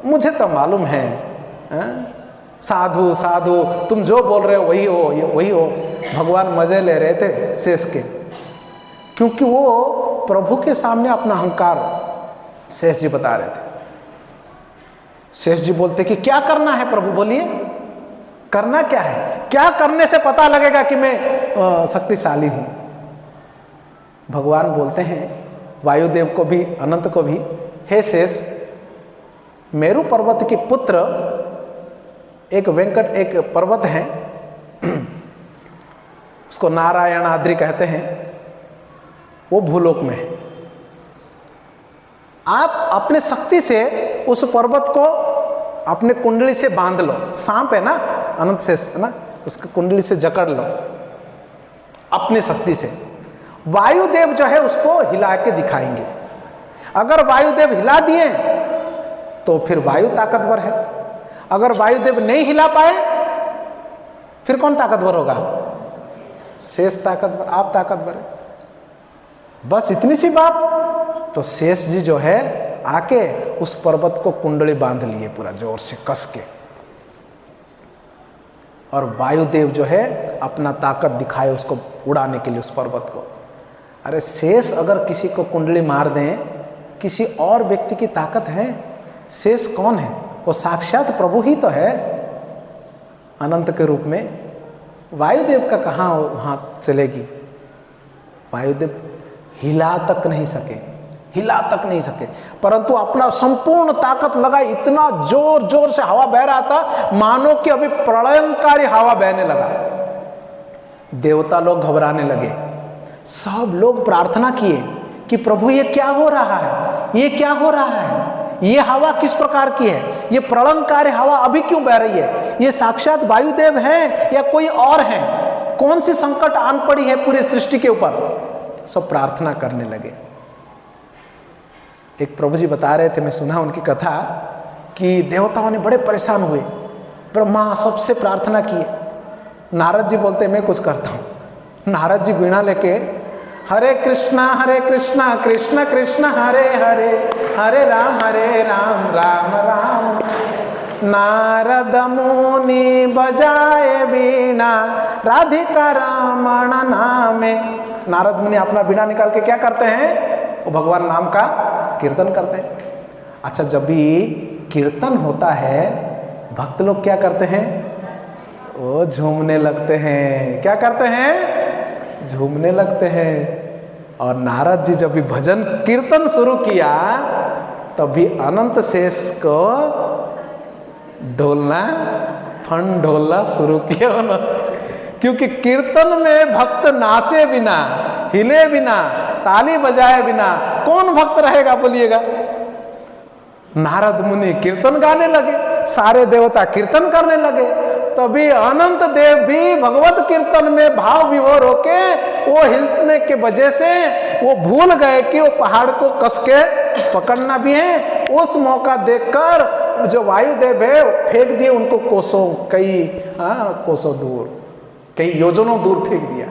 [SPEAKER 1] मुझे तो मालूम है, साधु साधु, तुम जो बोल रहे हो वही हो, वही हो। भगवान मजे ले रहे थे शेष के, क्योंकि वो प्रभु के सामने अपना अहंकार शेष जी बता रहे थे। शेष जी बोलते कि क्या करना है प्रभु, बोलिए करना क्या है, क्या करने से पता लगेगा कि मैं शक्तिशाली हूं। भगवान बोलते हैं वायुदेव को भी, अनंत को भी, हे शेष, मेरु पर्वत के पुत्र एक वेंकट, एक पर्वत है, उसको नारायणाद्रि कहते हैं, वो भूलोक में है। आप अपने शक्ति से उस पर्वत को अपने कुंडली से बांध लो। सांप है ना, अनंत शेष है ना, उसकी कुंडली से जकड़ लो अपनी शक्ति से। वायुदेव जो है उसको हिला के दिखाएंगे। अगर वायुदेव हिला दिए तो फिर वायु ताकतवर है, अगर वायुदेव नहीं हिला पाए फिर कौन ताकतवर होगा? शेष ताकतवर, आप ताकतवर है। बस इतनी सी बात। तो शेष जी जो है आके उस पर्वत को कुंडली बांध लिए पूरा जोर से कस के, और वायुदेव जो है अपना ताकत दिखाए उसको उड़ाने के लिए उस पर्वत को। अरे शेष अगर किसी को कुंडली मार दें, किसी और व्यक्ति की ताकत है? शेष कौन है? वो साक्षात प्रभु ही तो है अनंत के रूप में। वायुदेव का कहाँ वहां चलेगी? वायुदेव हिला तक नहीं सके, हिला तक नहीं सके, परंतु अपना संपूर्ण ताकत लगाई, इतना जोर जोर से हवा बह रहा था मानो कि अभी प्रलयंकारी हवा बहने लगा। देवता लोग घबराने लगे, सब लोग प्रार्थना किए कि प्रभु ये क्या हो रहा है, ये क्या हो रहा है, ये हवा किस प्रकार की है, ये प्रलयंकारी हवा अभी क्यों बह रही है, ये साक्षात वायुदेव हैं या कोई और हैं, कौन सी संकट आन पड़ी है पूरी सृष्टि के ऊपर। सब प्रार्थना करने लगे। एक प्रभु जी बता रहे थे, मैं सुना उनकी कथा, कि देवताओं ने बड़े परेशान हुए, ब्रह्मा सबसे प्रार्थना किए। नारद जी बोलते मैं कुछ करता हूँ। नारद जी बीणा लेके हरे कृष्णा कृष्ण कृष्ण हरे हरे, हरे राम राम राम। नारद मुनि बजाए बीणा, राधिका रमण नामे। नारद मुनि अपना बीणा निकाल के क्या करते हैं, वो भगवान नाम का कीर्तन करते हैं। अच्छा, जब भी कीर्तन होता है भक्त लोग क्या करते हैं, वो झूमने लगते हैं। क्या करते हैं, झूमने लगते हैं। और नारद जी जब भी भजन कीर्तन शुरू किया तभी अनंत शेष को ढोलना, फन ढोलना शुरू किया उन्होंने। क्योंकि कीर्तन में भक्त नाचे बिना, हिले बिना, ताली बजाए बिना कौन भक्त रहेगा बोलिएगा। नारद मुनि कीर्तन गाने लगे, सारे देवता कीर्तन करने लगे, तभी अनंत देव भी भगवत कीर्तन में भाव विभोर होके वो हिलने के वजह से वो भूल गए कि वो पहाड़ को कस के पकड़ना भी है। उस मौका देखकर जो वायुदेव है फेंक दिए उनको कोसों, कई कोसों दूर, कई योजनों दूर फेंक दिया।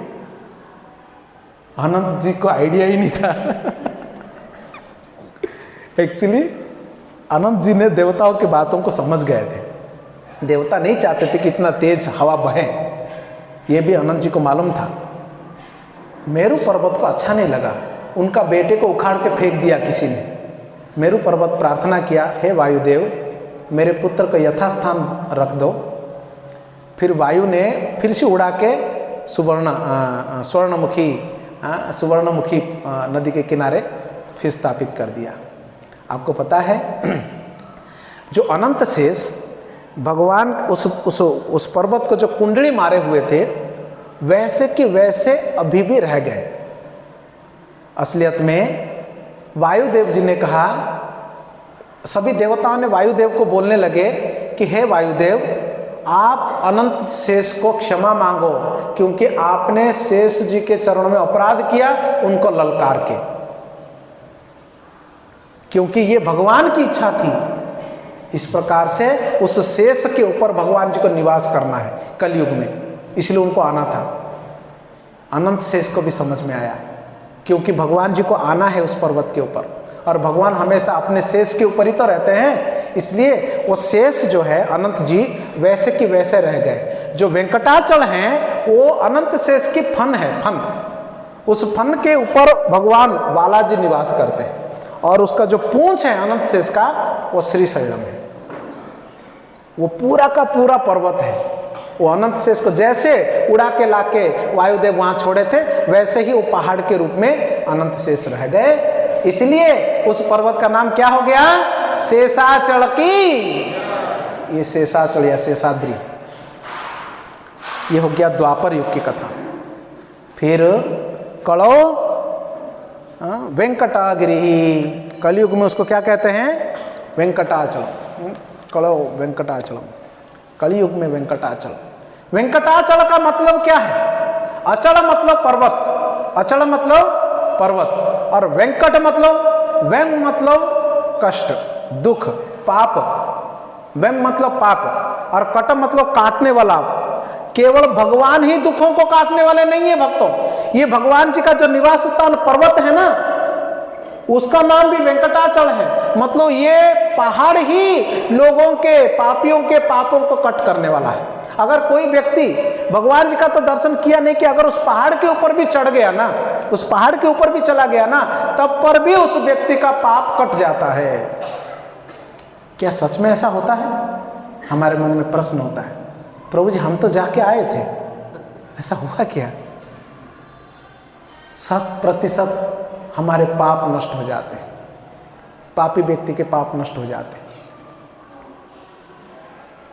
[SPEAKER 1] अनंत जी को आइडिया ही नहीं था। एक्चुअली अनंत जी ने देवताओं की बातों को समझ गए थे। देवता नहीं चाहते थे कि इतना तेज हवा बहे, ये भी अनंत जी को मालूम था। मेरू पर्वत को अच्छा नहीं लगा, उनका बेटे को उखाड़ के फेंक दिया किसी ने। मेरू पर्वत प्रार्थना किया, हे वायुदेव मेरे पुत्र को यथास्थान रख दो। फिर वायु ने फिर से उड़ा के सुवर्णमुखी नदी के किनारे फिर स्थापित कर दिया। आपको पता है जो अनंत शेष भगवान उस पर्वत को जो कुंडली मारे हुए थे वैसे कि वैसे अभी भी रह गए। असलियत में वायुदेव जी ने कहा, सभी देवताओं ने वायुदेव को बोलने लगे कि हे वायुदेव आप अनंत शेष को क्षमा मांगो, क्योंकि आपने शेष जी के चरणों में अपराध किया उनको ललकार के, क्योंकि ये भगवान की इच्छा थी। इस प्रकार से उस शेष के ऊपर भगवान जी को निवास करना है कलयुग में, इसलिए उनको आना था। अनंत शेष को भी समझ में आया, क्योंकि भगवान जी को आना है उस पर्वत के ऊपर, और भगवान हमेशा अपने शेष के ऊपर ही तो रहते हैं, इसलिए वो शेष जो है अनंत जी वैसे कि वैसे रह गए। जो वेंकटाचल हैं वो अनंत शेष की फन है, फन। उस फन के ऊपर भगवान बालाजी निवास करते हैं, और उसका जो पूंछ है अनंत शेष का वो श्रीशैलम है। वो पूरा का पूरा पर्वत है। वो अनंत शेष को जैसे उड़ा के लाके वायुदेव वहां छोड़े थे वैसे ही वो पहाड़ के रूप में अनंत शेष रह गए। इसलिए उस पर्वत का नाम क्या हो गया, शेषाचल की। ये शेषाचल या शेषाद्री, ये हो गया द्वापर युग की कथा। फिर कलो वेंकटागिरी, कलयुग में उसको क्या कहते हैं, वेंकटाचल। कलो वेंकटाचलम, कलयुग में वेंकटाचल। वेंकटाचल का मतलब क्या है, अचल मतलब पर्वत, अचल मतलब पर्वत, और वेंकट मतलब, व्यंग मतलब कष्ट, दुख, पाप। व्यंग मतलब पाप और कट मतलब काटने वाला। केवल भगवान ही दुखों को काटने वाले नहीं है भक्तों, ये भगवान जी का जो निवास स्थान पर्वत है ना, उसका नाम भी वेंकटाचल है। मतलब ये पहाड़ ही लोगों के, पापियों के पापों को कट करने वाला है। अगर कोई व्यक्ति भगवान जी का तो दर्शन किया नहीं, कि अगर उस पहाड़ के ऊपर भी चढ़ गया ना, उस पहाड़ के ऊपर भी चला गया ना, तब पर भी उस व्यक्ति का पाप कट जाता है। क्या सच में ऐसा होता है? हमारे मन में प्रश्न होता है, प्रभु जी हम तो जाके आए थे, ऐसा हुआ क्या? 100% हमारे पाप नष्ट हो जाते हैं। पापी व्यक्ति के पाप नष्ट हो जाते हैं।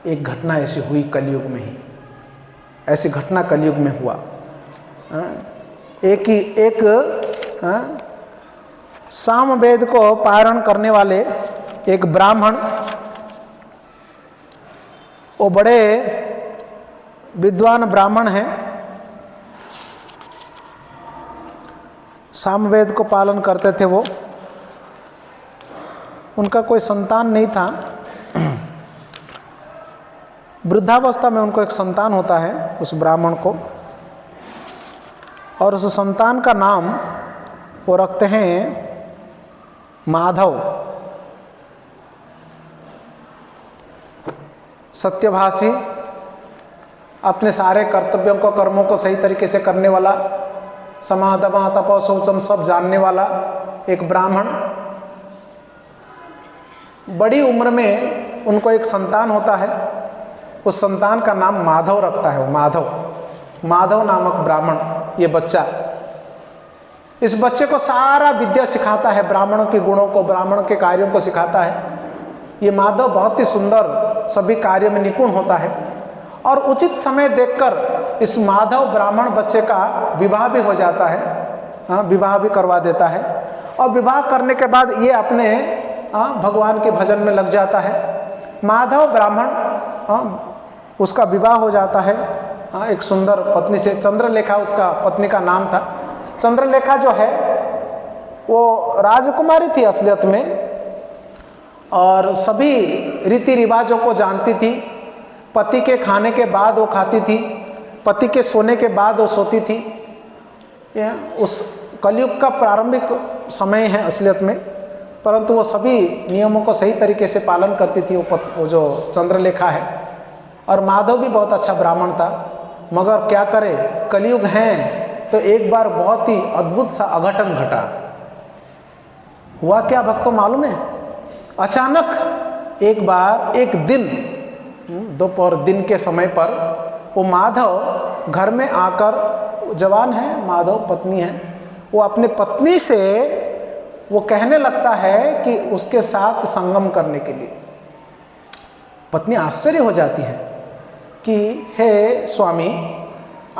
[SPEAKER 1] एक घटना ऐसी हुई कलयुग में ही, ऐसी घटना कलयुग में हुआ। एक सामवेद को पारण करने वाले एक ब्राह्मण, वो बड़े विद्वान ब्राह्मण हैं, सामवेद को पालन करते थे वो। उनका कोई संतान नहीं था। वृद्धावस्था में उनको एक संतान होता है उस ब्राह्मण को, और उस संतान का नाम वो रखते हैं माधव। सत्यभाषी, अपने सारे कर्तव्यों को, कर्मों को सही तरीके से करने वाला, समाधमा तपो शौचम सब जानने वाला एक ब्राह्मण। बड़ी उम्र में उनको एक संतान होता है। उस संतान का नाम माधव रखता है वो, माधव नामक ब्राह्मण। ये बच्चा, इस बच्चे को सारा विद्या सिखाता है, ब्राह्मणों के गुणों को, ब्राह्मण के कार्यों को सिखाता है। ये माधव बहुत ही सुंदर, सभी कार्य में निपुण होता है। और उचित समय देखकर इस माधव ब्राह्मण बच्चे का विवाह भी हो जाता है। विवाह भी करवा देता है। और विवाह करने के बाद ये अपने भगवान के भजन में लग जाता है। माधव ब्राह्मण, उसका विवाह हो जाता है एक सुंदर पत्नी से। चंद्रलेखा उसका पत्नी का नाम था। चंद्रलेखा जो है वो राजकुमारी थी असलियत में, और सभी रीति रिवाजों को जानती थी। पति के खाने के बाद वो खाती थी, पति के सोने के बाद वो सोती थी। उस कलयुग का प्रारंभिक समय है असलियत में, परंतु वो सभी नियमों को सही तरीके से पालन करती थी वो जो चंद्रलेखा है। और माधव भी बहुत अच्छा ब्राह्मण था, मगर क्या करे, कलयुग है। तो एक बार बहुत ही अद्भुत सा अघटन घटा। हुआ क्या भक्तों मालूम है? अचानक एक बार, एक दिन, दोपहर दिन के समय पर वो माधव घर में आकर, जवान है माधव, पत्नी है, वो अपने पत्नी से वो कहने लगता है कि उसके साथ संगम करने के लिए। पत्नी आश्चर्य हो जाती है कि हे स्वामी,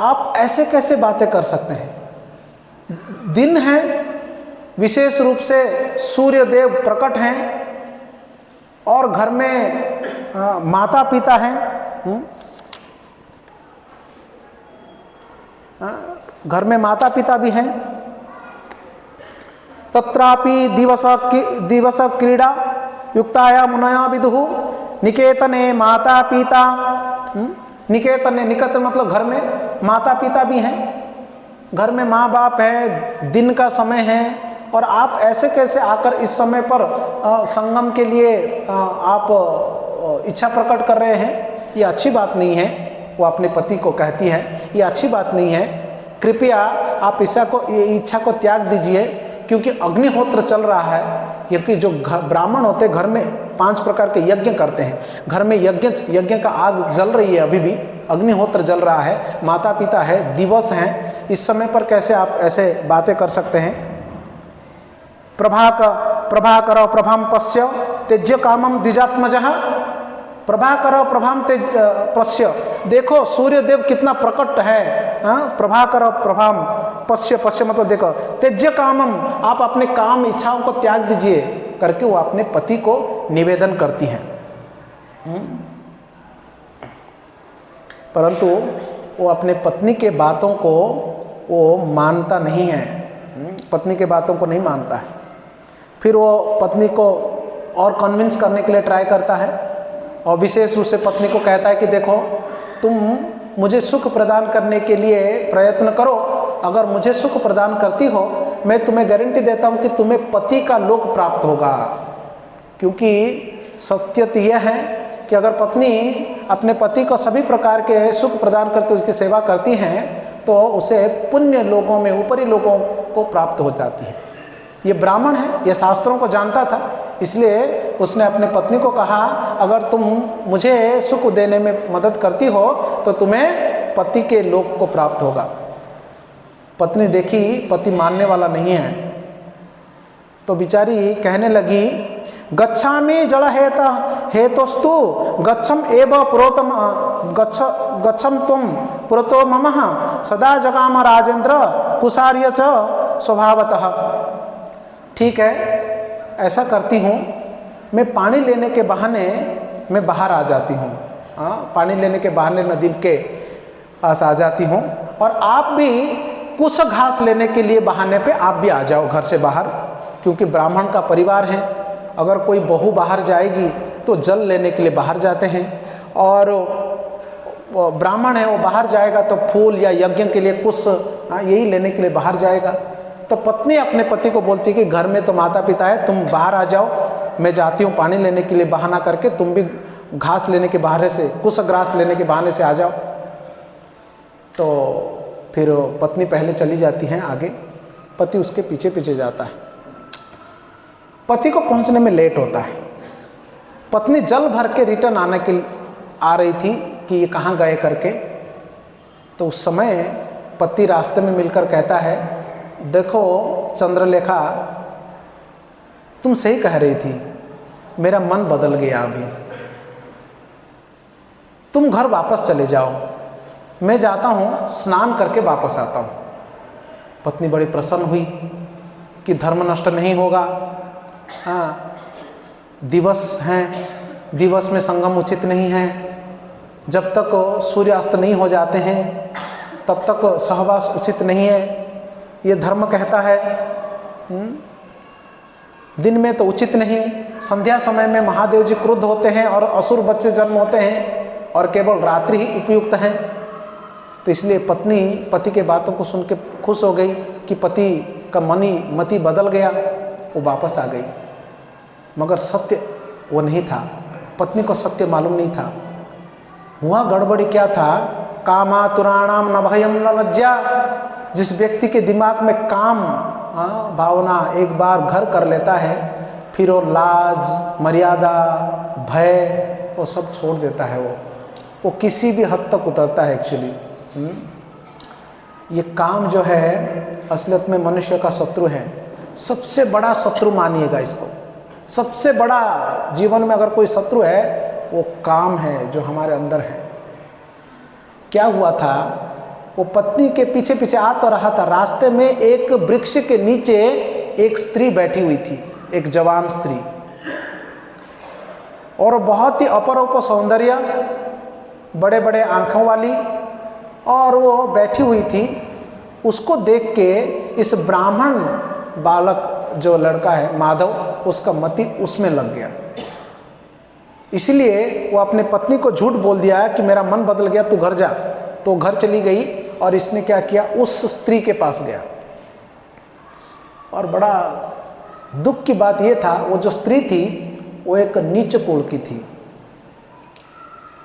[SPEAKER 1] आप ऐसे कैसे बातें कर सकते हैं? दिन है, विशेष रूप से सूर्य देव प्रकट हैं, और घर में माता पिता हैं, घर में माता पिता भी हैं। तत्रापि दिवस क्रीड़ा युक्ताया मुनया विदुः निकेतने माता पिता। निकेतने, निकट मतलब घर में माता पिता भी हैं, घर में माँ बाप है, दिन का समय है, और आप ऐसे कैसे आकर इस समय पर संगम के लिए आप इच्छा प्रकट कर रहे हैं? ये अच्छी बात नहीं है। वो अपने पति को कहती है, ये अच्छी बात नहीं है, कृपया आप इच्छा को त्याग दीजिए, क्योंकि अग्निहोत्र चल रहा है। क्योंकि जो ब्राह्मण होते घर में 5 प्रकार के यज्ञ करते हैं, घर में यज्ञ का आग जल रही है, अभी भी अग्निहोत्र जल रहा है, माता पिता है, दिवस हैं, इस समय पर कैसे आप ऐसे बातें कर सकते हैं? प्रभाकर प्रभाम पश्य त्यज्य कामम द्विजात्मजः। प्रभाकर प्रभाम पश्य, देखो सूर्यदेव कितना प्रकट है। प्रभाकर प्रभाम पश्य, पश्य मतलब देखो, त्यज्य कामम, आप अपने काम इच्छाओं को त्याग दीजिए करके वो अपने पति को निवेदन करती हैं। परंतु वो अपने पत्नी के बातों को वो मानता नहीं है, पत्नी के बातों को नहीं मानता है। फिर वो पत्नी को और कन्विंस करने के लिए ट्राई करता है, और विशेष रूप से पत्नी को कहता है कि देखो, तुम मुझे सुख प्रदान करने के लिए प्रयत्न करो, अगर मुझे सुख प्रदान करती हो, मैं तुम्हें गारंटी देता हूँ कि तुम्हें पति का लोक प्राप्त होगा। क्योंकि सत्य तो यह है कि अगर पत्नी अपने पति को सभी प्रकार के सुख प्रदान करते, उसकी सेवा करती हैं, तो उसे पुण्य लोकों में, ऊपरी लोगों को प्राप्त हो जाती है। ये ब्राह्मण है, ये शास्त्रों को जानता था, इसलिए उसने अपने पत्नी को कहा, अगर तुम मुझे सुख देने में मदद करती हो तो तुम्हें पति के लोक को प्राप्त होगा। पत्नी देखी पति मानने वाला नहीं है, तो बेचारी कहने लगी गच्छामि जल हेतुस्तु गच्छम एव पुरोतम गच्छम तुम पुरतो मम सदा जगाम राजेंद्र कुसार्य च स्वभावतः। ठीक है, ऐसा करती हूँ, मैं पानी लेने के बहाने मैं बाहर आ जाती हूँ। पानी लेने के बहाने नदी के पास आ जाती हूँ, और आप भी कुछ घास लेने के लिए बहाने पे आप भी आ जाओ घर से बाहर, क्योंकि ब्राह्मण का परिवार है। अगर कोई बहू बाहर जाएगी तो जल लेने के लिए बाहर जाते हैं, और ब्राह्मण है वो बाहर जाएगा तो फूल या यज्ञ के लिए कुछ यही लेने के लिए बाहर जाएगा। तो पत्नी अपने पति को बोलती है कि घर में तो माता पिता है, तुम बाहर आ जाओ, मैं जाती हूँ पानी लेने के लिए बहाना करके, तुम भी घास लेने के बहाने से, कुछ ग्रास लेने के बहाने से आ जाओ। तो फिर पत्नी पहले चली जाती है आगे, पति उसके पीछे पीछे जाता है। पति को पहुंचने में लेट होता है। पत्नी जल भर के रिटर्न आने के आ रही थी कि ये कहाँ गए करके, तो उस समय पति रास्ते में मिलकर कहता है, देखो चंद्रलेखा, तुम सही कह रही थी, मेरा मन बदल गया अभी, तुम घर वापस चले जाओ, मैं जाता हूँ स्नान करके वापस आता हूँ। पत्नी बड़ी प्रसन्न हुई कि धर्म नष्ट नहीं होगा। हाँ, दिवस हैं, दिवस में संगम उचित नहीं है, जब तक सूर्यास्त नहीं हो जाते हैं तब तक सहवास उचित नहीं है, ये धर्म कहता है। दिन में तो उचित नहीं, संध्या समय में महादेव जी क्रुद्ध होते हैं और असुर बच्चे जन्म होते हैं, और केवल रात्रि ही उपयुक्त है। तो इसलिए पत्नी पति के बातों को सुन के खुश हो गई कि पति का मति बदल गया, वो वापस आ गई। मगर सत्य वो नहीं था, पत्नी को सत्य मालूम नहीं था। हुआ गड़बड़ी क्या था, कामातुराणाम न भयम न लज्जा। जिस व्यक्ति के दिमाग में काम भावना एक बार घर कर लेता है, फिर वो लाज मर्यादा भय वो सब छोड़ देता है। वो किसी भी हद तक उतरता है एक्चुअली। ये काम जो है असलियत में मनुष्य का शत्रु है, सबसे बड़ा शत्रु मानिएगा इसको। सबसे बड़ा जीवन में अगर कोई शत्रु है वो काम है जो हमारे अंदर है। क्या हुआ था, वो पत्नी के पीछे पीछे आ तो रहा था, रास्ते में एक वृक्ष के नीचे एक स्त्री बैठी हुई थी, एक जवान स्त्री, और बहुत ही अपरूप सौंदर्य, बड़े बड़े आंखों वाली, और वो बैठी हुई थी। उसको देख के इस ब्राह्मण बालक जो लड़का है माधव, उसका मति उसमें लग गया। इसलिए वो अपने पत्नी को झूठ बोल दिया कि मेरा मन बदल गया, तू घर जा। तो घर चली गई, और इसने क्या किया, उस स्त्री के पास गया। और बड़ा दुख की बात यह था, वो जो स्त्री थी वो एक नीच कुल की थी।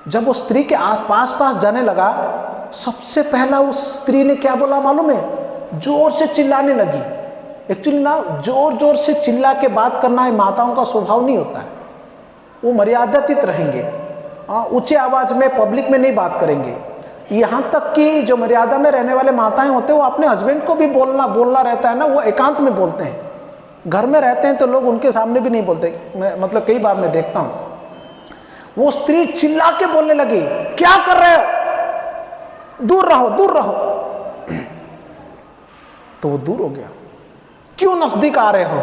[SPEAKER 1] जब वो स्त्री के पास पास जाने लगा, सबसे पहला उस स्त्री ने क्या बोला मालूम है, जोर से चिल्लाने लगी। एक्चुअली ना, जोर जोर से चिल्ला के बात करना है माताओं का स्वभाव नहीं होता है। वो मर्यादातीत रहेंगे, ऊंचे आवाज में पब्लिक में नहीं बात करेंगे। यहाँ तक कि जो मर्यादा में रहने वाले माताएं होते हैं वो अपने हस्बैंड को भी बोलना रहता है ना, वो एकांत में बोलते हैं। घर में रहते हैं तो लोग उनके सामने भी नहीं बोलते। मतलब कई बार मैं देखता हूँ, वो स्त्री चिल्ला के बोलने लगी, क्या कर रहे हो, दूर रहो दूर रहो। तो वो दूर हो गया, क्यों नजदीक आ रहे हो।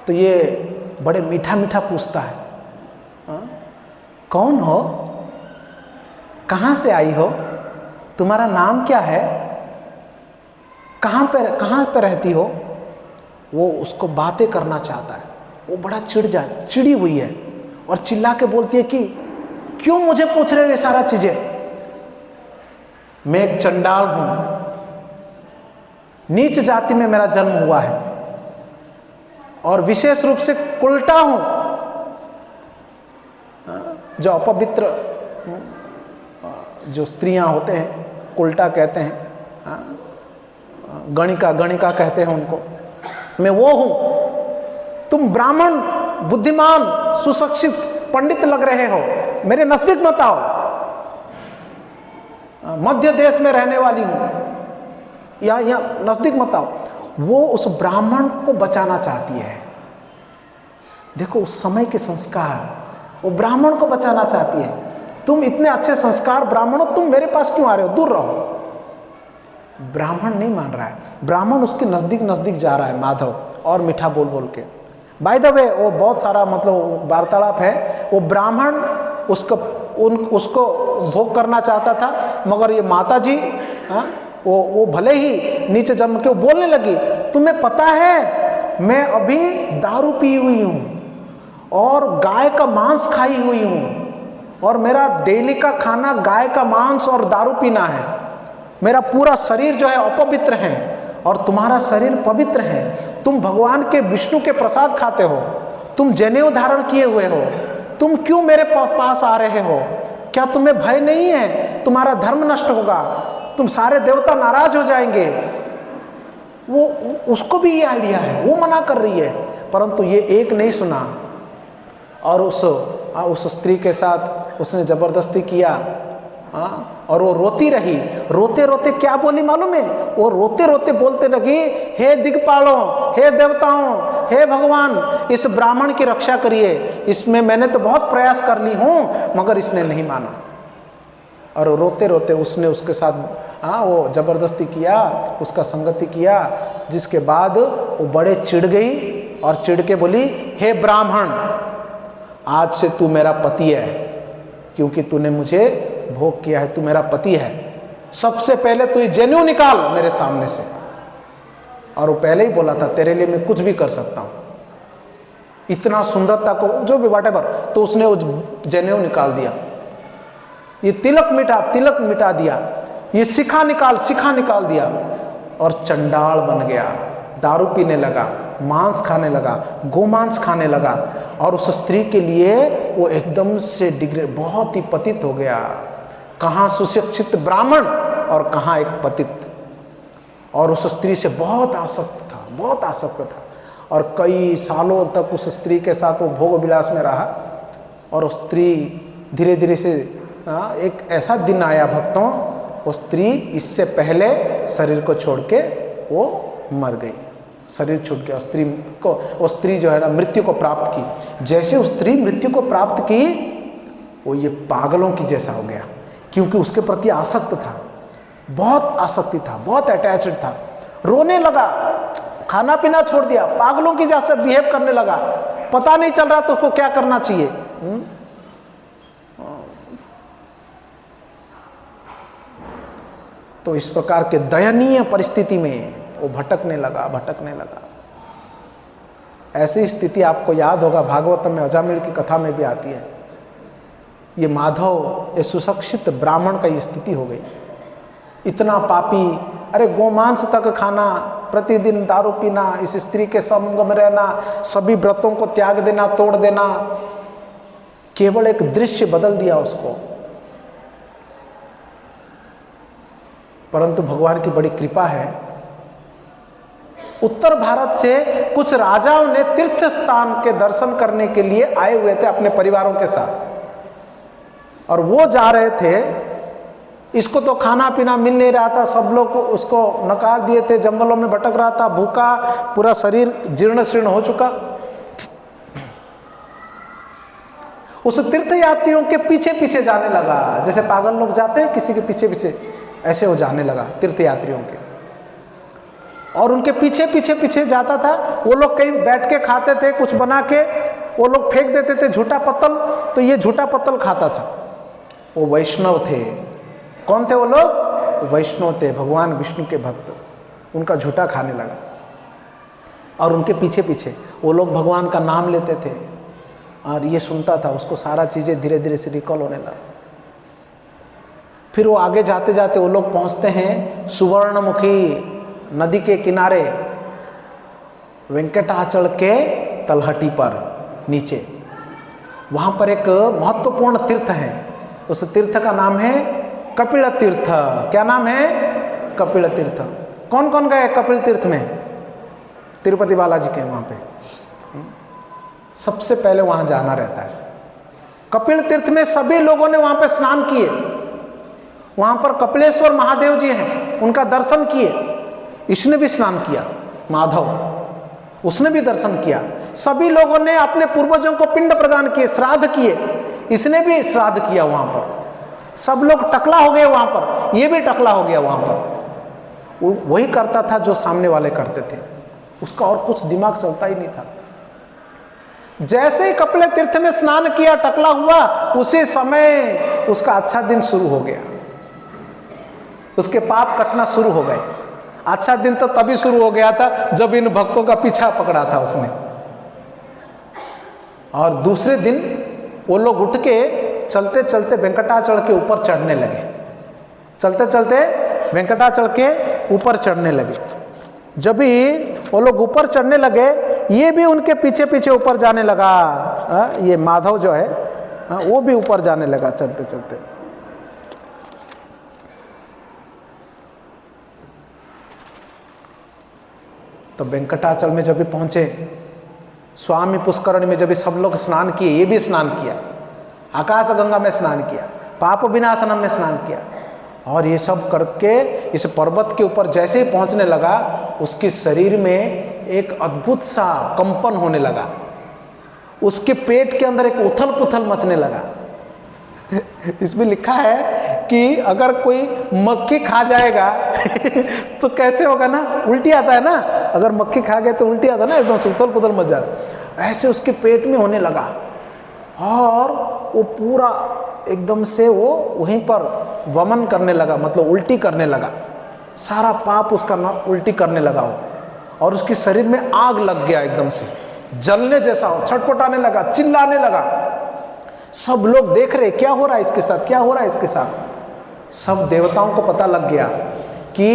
[SPEAKER 1] तो ये बड़े मीठा मीठा पूछता है, कौन हो, कहां से आई हो, तुम्हारा नाम क्या है, कहां पे रहती हो। वो उसको बातें करना चाहता है। वो बड़ा चिड़ी हुई है और चिल्ला के बोलती है कि क्यों मुझे पूछ रहे हो ये सारा चीजें, मैं एक चंडाल हूं, नीच जाति में मेरा जन्म हुआ है, और विशेष रूप से कुलटा हूं। जो अपवित्र जो स्त्रियां होते हैं कुलटा कहते हैं, गणिका कहते हैं उनको, मैं वो हूं। तुम ब्राह्मण बुद्धिमान सुशिक्षित पंडित लग रहे हो, मेरे नजदीक मत आओ। मध्य देश में रहने वाली हूं, या नजदीक मत आओ। वो उस ब्राह्मण को बचाना चाहती है। देखो उस समय के संस्कार, वो ब्राह्मण को बचाना चाहती है। तुम इतने अच्छे संस्कार ब्राह्मण हो, तुम मेरे पास क्यों आ रहे हो, दूर रहो। ब्राह्मण नहीं मान रहा है, ब्राह्मण उसके नजदीक नजदीक जा रहा है माधव, और मीठा बोल बोल के। बाय द वे वो बहुत सारा मतलब वार्तालाप है। वो ब्राह्मण उसको भोग करना चाहता था, मगर ये माता जी वो भले ही नीचे जन्म के, वो बोलने लगी, तुम्हें पता है मैं अभी दारू पी हुई हूँ और गाय का मांस खाई हुई हूँ, और मेरा डेली का खाना गाय का मांस और दारू पीना है। मेरा पूरा शरीर जो है अपवित्र है और तुम्हारा शरीर पवित्र है। तुम भगवान के विष्णु के प्रसाद खाते हो, तुम जनेऊ धारण किए हुए हो, तुम क्यों मेरे पास आ रहे हो? क्या तुम्हें भय नहीं है तुम्हारा धर्म नष्ट होगा, तुम सारे देवता नाराज हो जाएंगे? वो उसको भी ये आइडिया है, वो मना कर रही है, परंतु ये एक नहीं सुना और उस स्त्री के साथ उसने जबरदस्ती किया। और वो रोती रही, रोते रोते क्या बोली मालूम है? वो रोते रोते बोलते लगी, हे दिग्पालों, हे देवताओं, हे भगवान, इस ब्राह्मण की रक्षा करिए, इसमें मैंने तो बहुत प्रयास कर ली हूँ मगर इसने नहीं माना। और रोते रोते उसने उसके साथ वो जबरदस्ती किया, उसका संगति किया, जिसके बाद वो बड़े चिढ़ गई और चिढ़ के बोली, हे ब्राह्मण, आज से तू मेरा पति है, क्योंकि तूने मुझे भोग किया है, तू मेरा पति है। सबसे पहले तू ये जनेऊ निकाल मेरे सामने से। और वो पहले ही बोला था, तेरे लिए मैं कुछ भी कर सकता हूं, इतना सुंदरता को जो भी व्हाटएवर। तो उसने वो जनेऊ निकाल दिया, ये तिलक मिटा दिया, ये शिखा निकाल दिया, और चंडाल बन गया, दारू पीने लगा, मांस खाने लगा, गोमांस खाने लगा, और उस स्त्री के लिए वो एकदम से डिग्रेड, बहुत ही पतित हो गया। कहाँ सुशिक्षित ब्राह्मण और कहाँ एक पतित। और उस स्त्री से बहुत आसक्त था, और कई सालों तक उस स्त्री के साथ वो भोग विलास में रहा। और उस स्त्री धीरे धीरे से एक ऐसा दिन आया भक्तों, वो स्त्री इससे पहले शरीर को छोड़ के वो मर गई, शरीर छूट गया। वो स्त्री जो है ना मृत्यु को प्राप्त की। जैसे उस स्त्री मृत्यु को प्राप्त की, वो ये पागलों की जैसा हो गया, क्योंकि उसके प्रति आसक्त था, बहुत आसक्ति था, बहुत अटैच्ड था। रोने लगा, खाना पीना छोड़ दिया, पागलों की जैसा बिहेव करने लगा, पता नहीं चल रहा तो उसको क्या करना चाहिए। तो इस प्रकार के दयनीय परिस्थिति में वो भटकने लगा। ऐसी स्थिति आपको याद होगा भागवतम में अजामिल की कथा में भी आती है। ये माधव, ये सुशिक्षित ब्राह्मण का ये स्थिति हो गई, इतना पापी, अरे गोमांस तक खाना, प्रतिदिन दारू पीना, इस स्त्री के संग में रहना, सभी व्रतों को त्याग देना, तोड़ देना, केवल एक दृश्य बदल दिया उसको। परंतु भगवान की बड़ी कृपा है, उत्तर भारत से कुछ राजाओं ने तीर्थ स्थान के दर्शन करने के लिए आए हुए थे अपने परिवारों के साथ, और वो जा रहे थे। इसको तो खाना पीना मिल नहीं रहा था, सब लोग उसको नकार दिए थे, जंगलों में भटक रहा था, भूखा, पूरा शरीर जीर्ण शीर्ण हो चुका। उस तीर्थ यात्रियों के पीछे पीछे जाने लगा, जैसे पागल लोग जाते हैं किसी के पीछे पीछे, ऐसे वो जाने लगा तीर्थ यात्रियों के, और उनके पीछे पीछे पीछे जाता था। वो लोग कहीं बैठ के खाते थे, कुछ बना के वो लोग फेंक देते थे झूठा पत्तल, तो ये झूठा पत्तल खाता था। वो वैष्णव थे। कौन थे वो लोग? वैष्णव थे, भगवान विष्णु के भक्त। उनका झूठा खाने लगा, और उनके पीछे पीछे वो लोग भगवान का नाम लेते थे, और ये सुनता था, उसको सारा चीज़ें धीरे धीरे से रिकॉल होने लगा। फिर वो आगे जाते जाते वो लोग पहुँचते हैं सुवर्णमुखी नदी के किनारे, वेंकटाचल के तलहटी पर नीचे। वहाँ पर एक महत्वपूर्ण तीर्थ है, उस तीर्थ का नाम है कपिल तीर्थ। क्या नाम है? कपिल तीर्थ। कौन कौन गए कपिल तीर्थ में? तिरुपति बालाजी के वहाँ पे सबसे पहले वहाँ जाना रहता है। कपिल तीर्थ में सभी लोगों ने वहाँ पे स्नान किए। वहाँ पर कपिलेश्वर महादेव जी हैं, उनका दर्शन किए। इसने भी स्नान किया, माधव, उसने भी दर्शन किया। सभी लोगों ने अपने पूर्वजों को पिंड प्रदान किए, श्राद्ध किए, इसने भी श्राद्ध किया वहां पर। सब लोग टकला हो गए वहां पर, ये भी टकला हो गया वहां पर। वो वही करता था जो सामने वाले करते थे, उसका और कुछ दिमाग चलता ही नहीं था। जैसे ही कपिल तीर्थ में स्नान किया, टकला हुआ, उसी समय उसका अच्छा दिन शुरू हो गया, उसके पाप कटना शुरू हो गए। अच्छा दिन तो तभी शुरू हो गया था जब इन भक्तों का पीछा पकड़ा था उसने। और दूसरे दिन वो लोग उठ के चलते चलते वेंकटाचल के ऊपर चढ़ने लगे, चलते चलते वेंकटाचल के ऊपर चढ़ने लगे। जब भी वो लोग ऊपर चढ़ने लगे, ये भी उनके पीछे पीछे ऊपर जाने लगा। ये माधव जो है वो भी ऊपर जाने लगा चलते चलते। तो वेंकटाचल में जब भी पहुंचे, स्वामी पुष्करणी में जब भी सब लोग स्नान किए, ये भी स्नान किया, आकाश गंगा में स्नान किया, पाप विनाशनम में स्नान किया, और ये सब करके इस पर्वत के ऊपर जैसे ही पहुंचने लगा, उसके शरीर में एक अद्भुत सा कंपन होने लगा, उसके पेट के अंदर एक उथल पुथल मचने लगा। इसमें लिखा है कि अगर कोई मक्खी खा जाएगा तो कैसे होगा ना, उल्टी आता है ना, अगर मक्खी खा गए तो उल्टी आता है ना, एकदम से उथल पुथल मच जाता, ऐसे उसके पेट में होने लगा। और वो पूरा एकदम से वो वहीं पर वमन करने लगा, मतलब उल्टी करने लगा, सारा पाप उसका ना उल्टी करने लगा वो, और उसके शरीर में आग लग गया, एकदम से जलने जैसा हो, छटपटाने लगा, चिल्लाने लगा। सब लोग देख रहे क्या हो रहा है इसके साथ, क्या हो रहा है इसके साथ। सब देवताओं को पता लग गया कि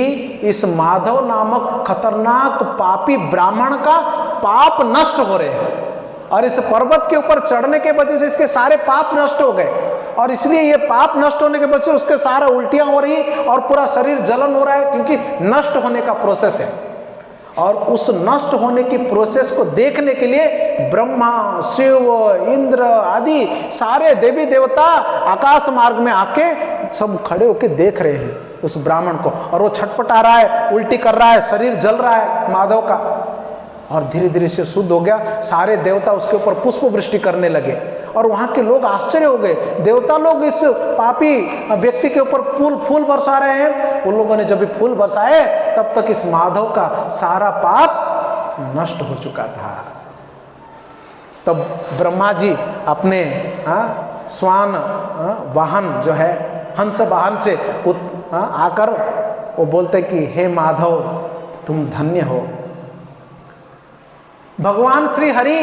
[SPEAKER 1] इस माधव नामक खतरनाक पापी ब्राह्मण का पाप नष्ट हो रहे हैं, और इस पर्वत के ऊपर चढ़ने के वजह से इसके सारे पाप नष्ट हो गए, और इसलिए ये पाप नष्ट होने के वजह से उसके सारा उल्टियां हो रही और पूरा शरीर जलन हो रहा है, क्योंकि नष्ट होने का प्रोसेस है। और उस नष्ट होने की प्रोसेस को देखने के लिए ब्रह्मा, शिव, इंद्र आदि सारे देवी देवता आकाश मार्ग में आके सब खड़े होके देख रहे हैं उस ब्राह्मण को, और वो छटपटा रहा है, उल्टी कर रहा है, शरीर जल रहा है माधव का, और धीरे धीरे से शुद्ध हो गया। सारे देवता उसके ऊपर पुष्प वृष्टि करने लगे, और वहां के लोग आश्चर्य हो गए। देवता लोग इस पापी व्यक्ति के ऊपर फूल बरसा रहे हैं। उन लोगों ने जब भी फूल बरसाए, तब तक इस माधव का सारा पाप नष्ट हो चुका था। तब ब्रह्मा जी अपने स्वान वाहन जो है, हंस वाहन से आकर वो बोलते कि हे माधव, तुम धन्य हो। भगवान श्री हरि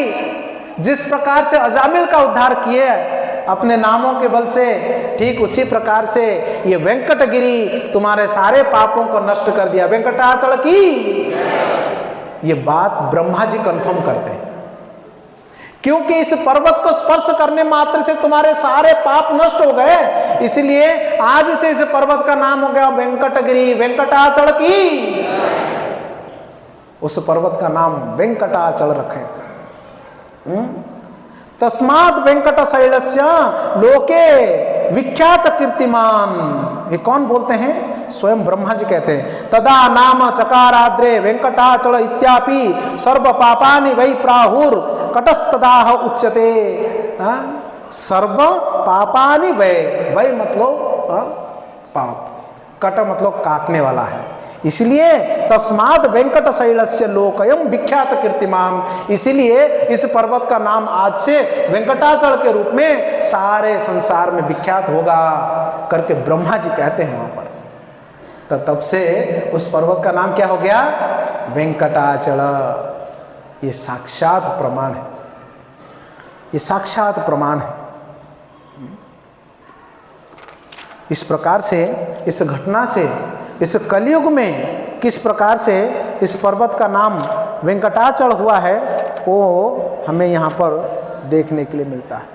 [SPEAKER 1] जिस प्रकार से अजामिल का उद्धार किए अपने नामों के बल से, ठीक उसी प्रकार से ये वेंकटगिरी तुम्हारे सारे पापों को नष्ट कर दिया। वेंकटाचल की ये बात ब्रह्मा जी कंफर्म करते हैं, क्योंकि इस पर्वत को स्पर्श करने मात्र से तुम्हारे सारे पाप नष्ट हो गए, इसलिए आज से इस पर्वत का नाम हो गया वेंकटगिरी। वेंकटाचल की उस पर्वत का नाम वेंकटाचल रखें। तस्मात् वेंकट शैलस्य लोके विख्यात कीर्तिमान। ये कौन बोलते हैं? स्वयं ब्रह्मा जी कहते हैं। तदा नाम चकाराद्रे वेंकटाचल इत्यापि सर्व पापानि वै प्राहुर कटस्तदाह उच्यते। सर्व पापानि वै, वै मतलब पाप, कट मतलब काटने वाला है, इसलिए तस्मात् वेंकट शैलस्य लोकयम विख्यात कीर्तिमान। इसीलिए इस पर्वत का नाम आज से वेंकटाचल के रूप में सारे संसार में विख्यात होगा करके ब्रह्मा जी कहते हैं वहां पर। तो तब से उस पर्वत का नाम क्या हो गया? वेंकटाचल। ये साक्षात प्रमाण है, ये साक्षात प्रमाण है। इस प्रकार से, इस घटना से, इस कलयुग में किस प्रकार से इस पर्वत का नाम वेंकटाचल हुआ है, वो हमें यहाँ पर देखने के लिए मिलता है।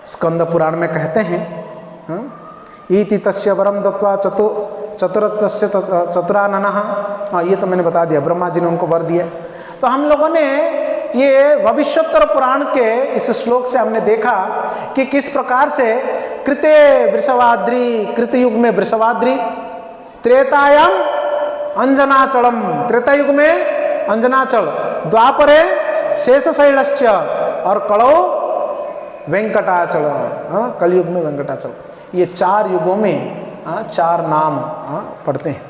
[SPEAKER 1] स्कंद पुराण में कहते हैं, इति तस्य वरम दत्वा चतुरस्य चतुराननः। ये तो मैंने बता दिया, ब्रह्मा जी ने उनको वर दिया। तो हम लोगों ने ये भविष्योत्तर पुराण के इस श्लोक से हमने देखा कि किस प्रकार से कृते वृषभाद्रि, कृतयुग में वृषभाद्रि, त्रेतायाम अंजनाचलम, त्रेता युग में अंजनाचल, द्वापरे शेषशैलश्च और कलो वेंकटाचल, कलयुग में वेंकटाचल। ये 4 युगों में 4 नाम पढ़ते हैं।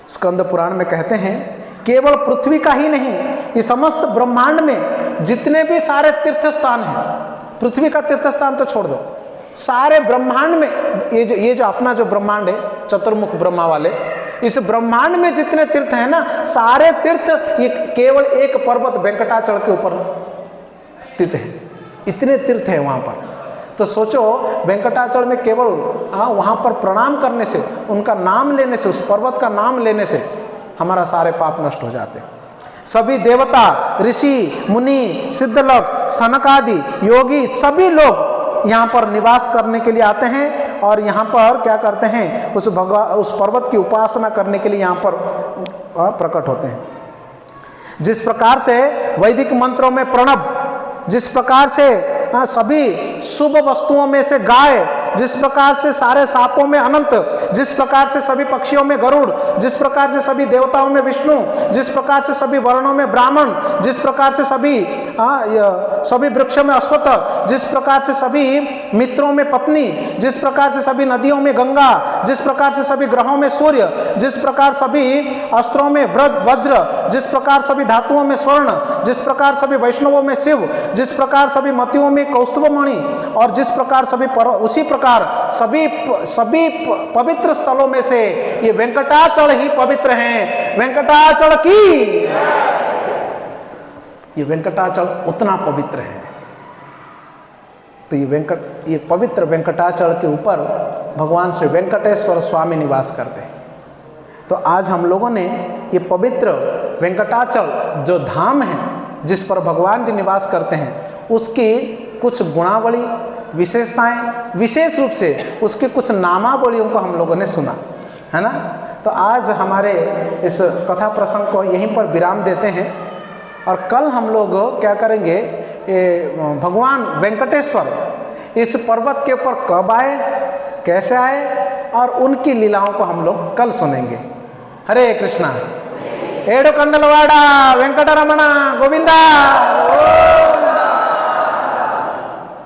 [SPEAKER 1] स्कंद पुराण में कहते हैं केवल पृथ्वी का ही नहीं, ये समस्त ब्रह्मांड में जितने भी सारे तीर्थ स्थान हैं, पृथ्वी का तीर्थ स्थान तो छोड़ दो, सारे ब्रह्मांड में ये जो अपना जो ब्रह्मांड है चतुर्मुख ब्रह्मा वाले, इस ब्रह्मांड में जितने तीर्थ हैं ना, सारे तीर्थ ये केवल एक पर्वत वेंकटाचल के ऊपर स्थित है। इतने तीर्थ है वहां पर। तो सोचो वेंकटाचल में केवल वहां पर प्रणाम करने से, उनका नाम लेने से, उस पर्वत का नाम लेने से हमारा सारे पाप नष्ट हो जाते हैं। सभी देवता, ऋषि, मुनि, सिद्धलोक, सनकादि, योगी सभी लोग यहाँ पर निवास करने के लिए आते हैं और यहाँ पर क्या करते हैं, उस पर्वत की उपासना करने के लिए यहाँ पर प्रकट होते हैं। जिस प्रकार से वैदिक मंत्रों में प्रणव, जिस प्रकार से सभी शुभ वस्तुओं में से गाय, जिस प्रकार से सारे सांपों में अनंत, जिस प्रकार से सभी पक्षियों में गरुड़, जिस प्रकार से सभी देवताओं में विष्णु, जिस प्रकार से सभी वर्णों में ब्राह्मण, जिस प्रकार से सभी वृक्षों में अश्वत्थ, जिस प्रकार से सभी मित्रों में पत्नी, जिस प्रकार से सभी नदियों में गंगा, जिस प्रकार से सभी ग्रहों में सूर्य, जिस प्रकार सभी अस्त्रों में वज्र, जिस प्रकार सभी धातुओं में स्वर्ण, जिस प्रकार सभी वैष्णवों में शिव, जिस प्रकार सभी मतियों में कौस्तुभमणि, और जिस प्रकार सभी उसी प्रकार सभी पवित्र स्थलों में से ये वेंकटाचल ही पवित्र हैं। वेंकटाचल की, ये वेंकटाचल उतना पवित्र है। तो ये पवित्र वेंकटाचल के ऊपर भगवान श्री वेंकटेश्वर स्वामी निवास करते हैं। तो आज हम लोगों ने ये पवित्र वेंकटाचल जो धाम है, जिस पर भगवान जी निवास करते हैं, उसकी कुछ गुणावली, विशेषताएं, विशेष रूप से उसके कुछ नामावलियों को हम लोगों ने सुना, है ना। तो आज हमारे इस कथा प्रसंग को यहीं पर विराम देते हैं और कल हम लोग क्या करेंगे, भगवान वेंकटेश्वर इस पर्वत के ऊपर कब आए, कैसे आए और उनकी लीलाओं को हम लोग कल सुनेंगे। हरे कृष्णा। एडुकंडलवाड़ा वेंकटरमण गोविंदा।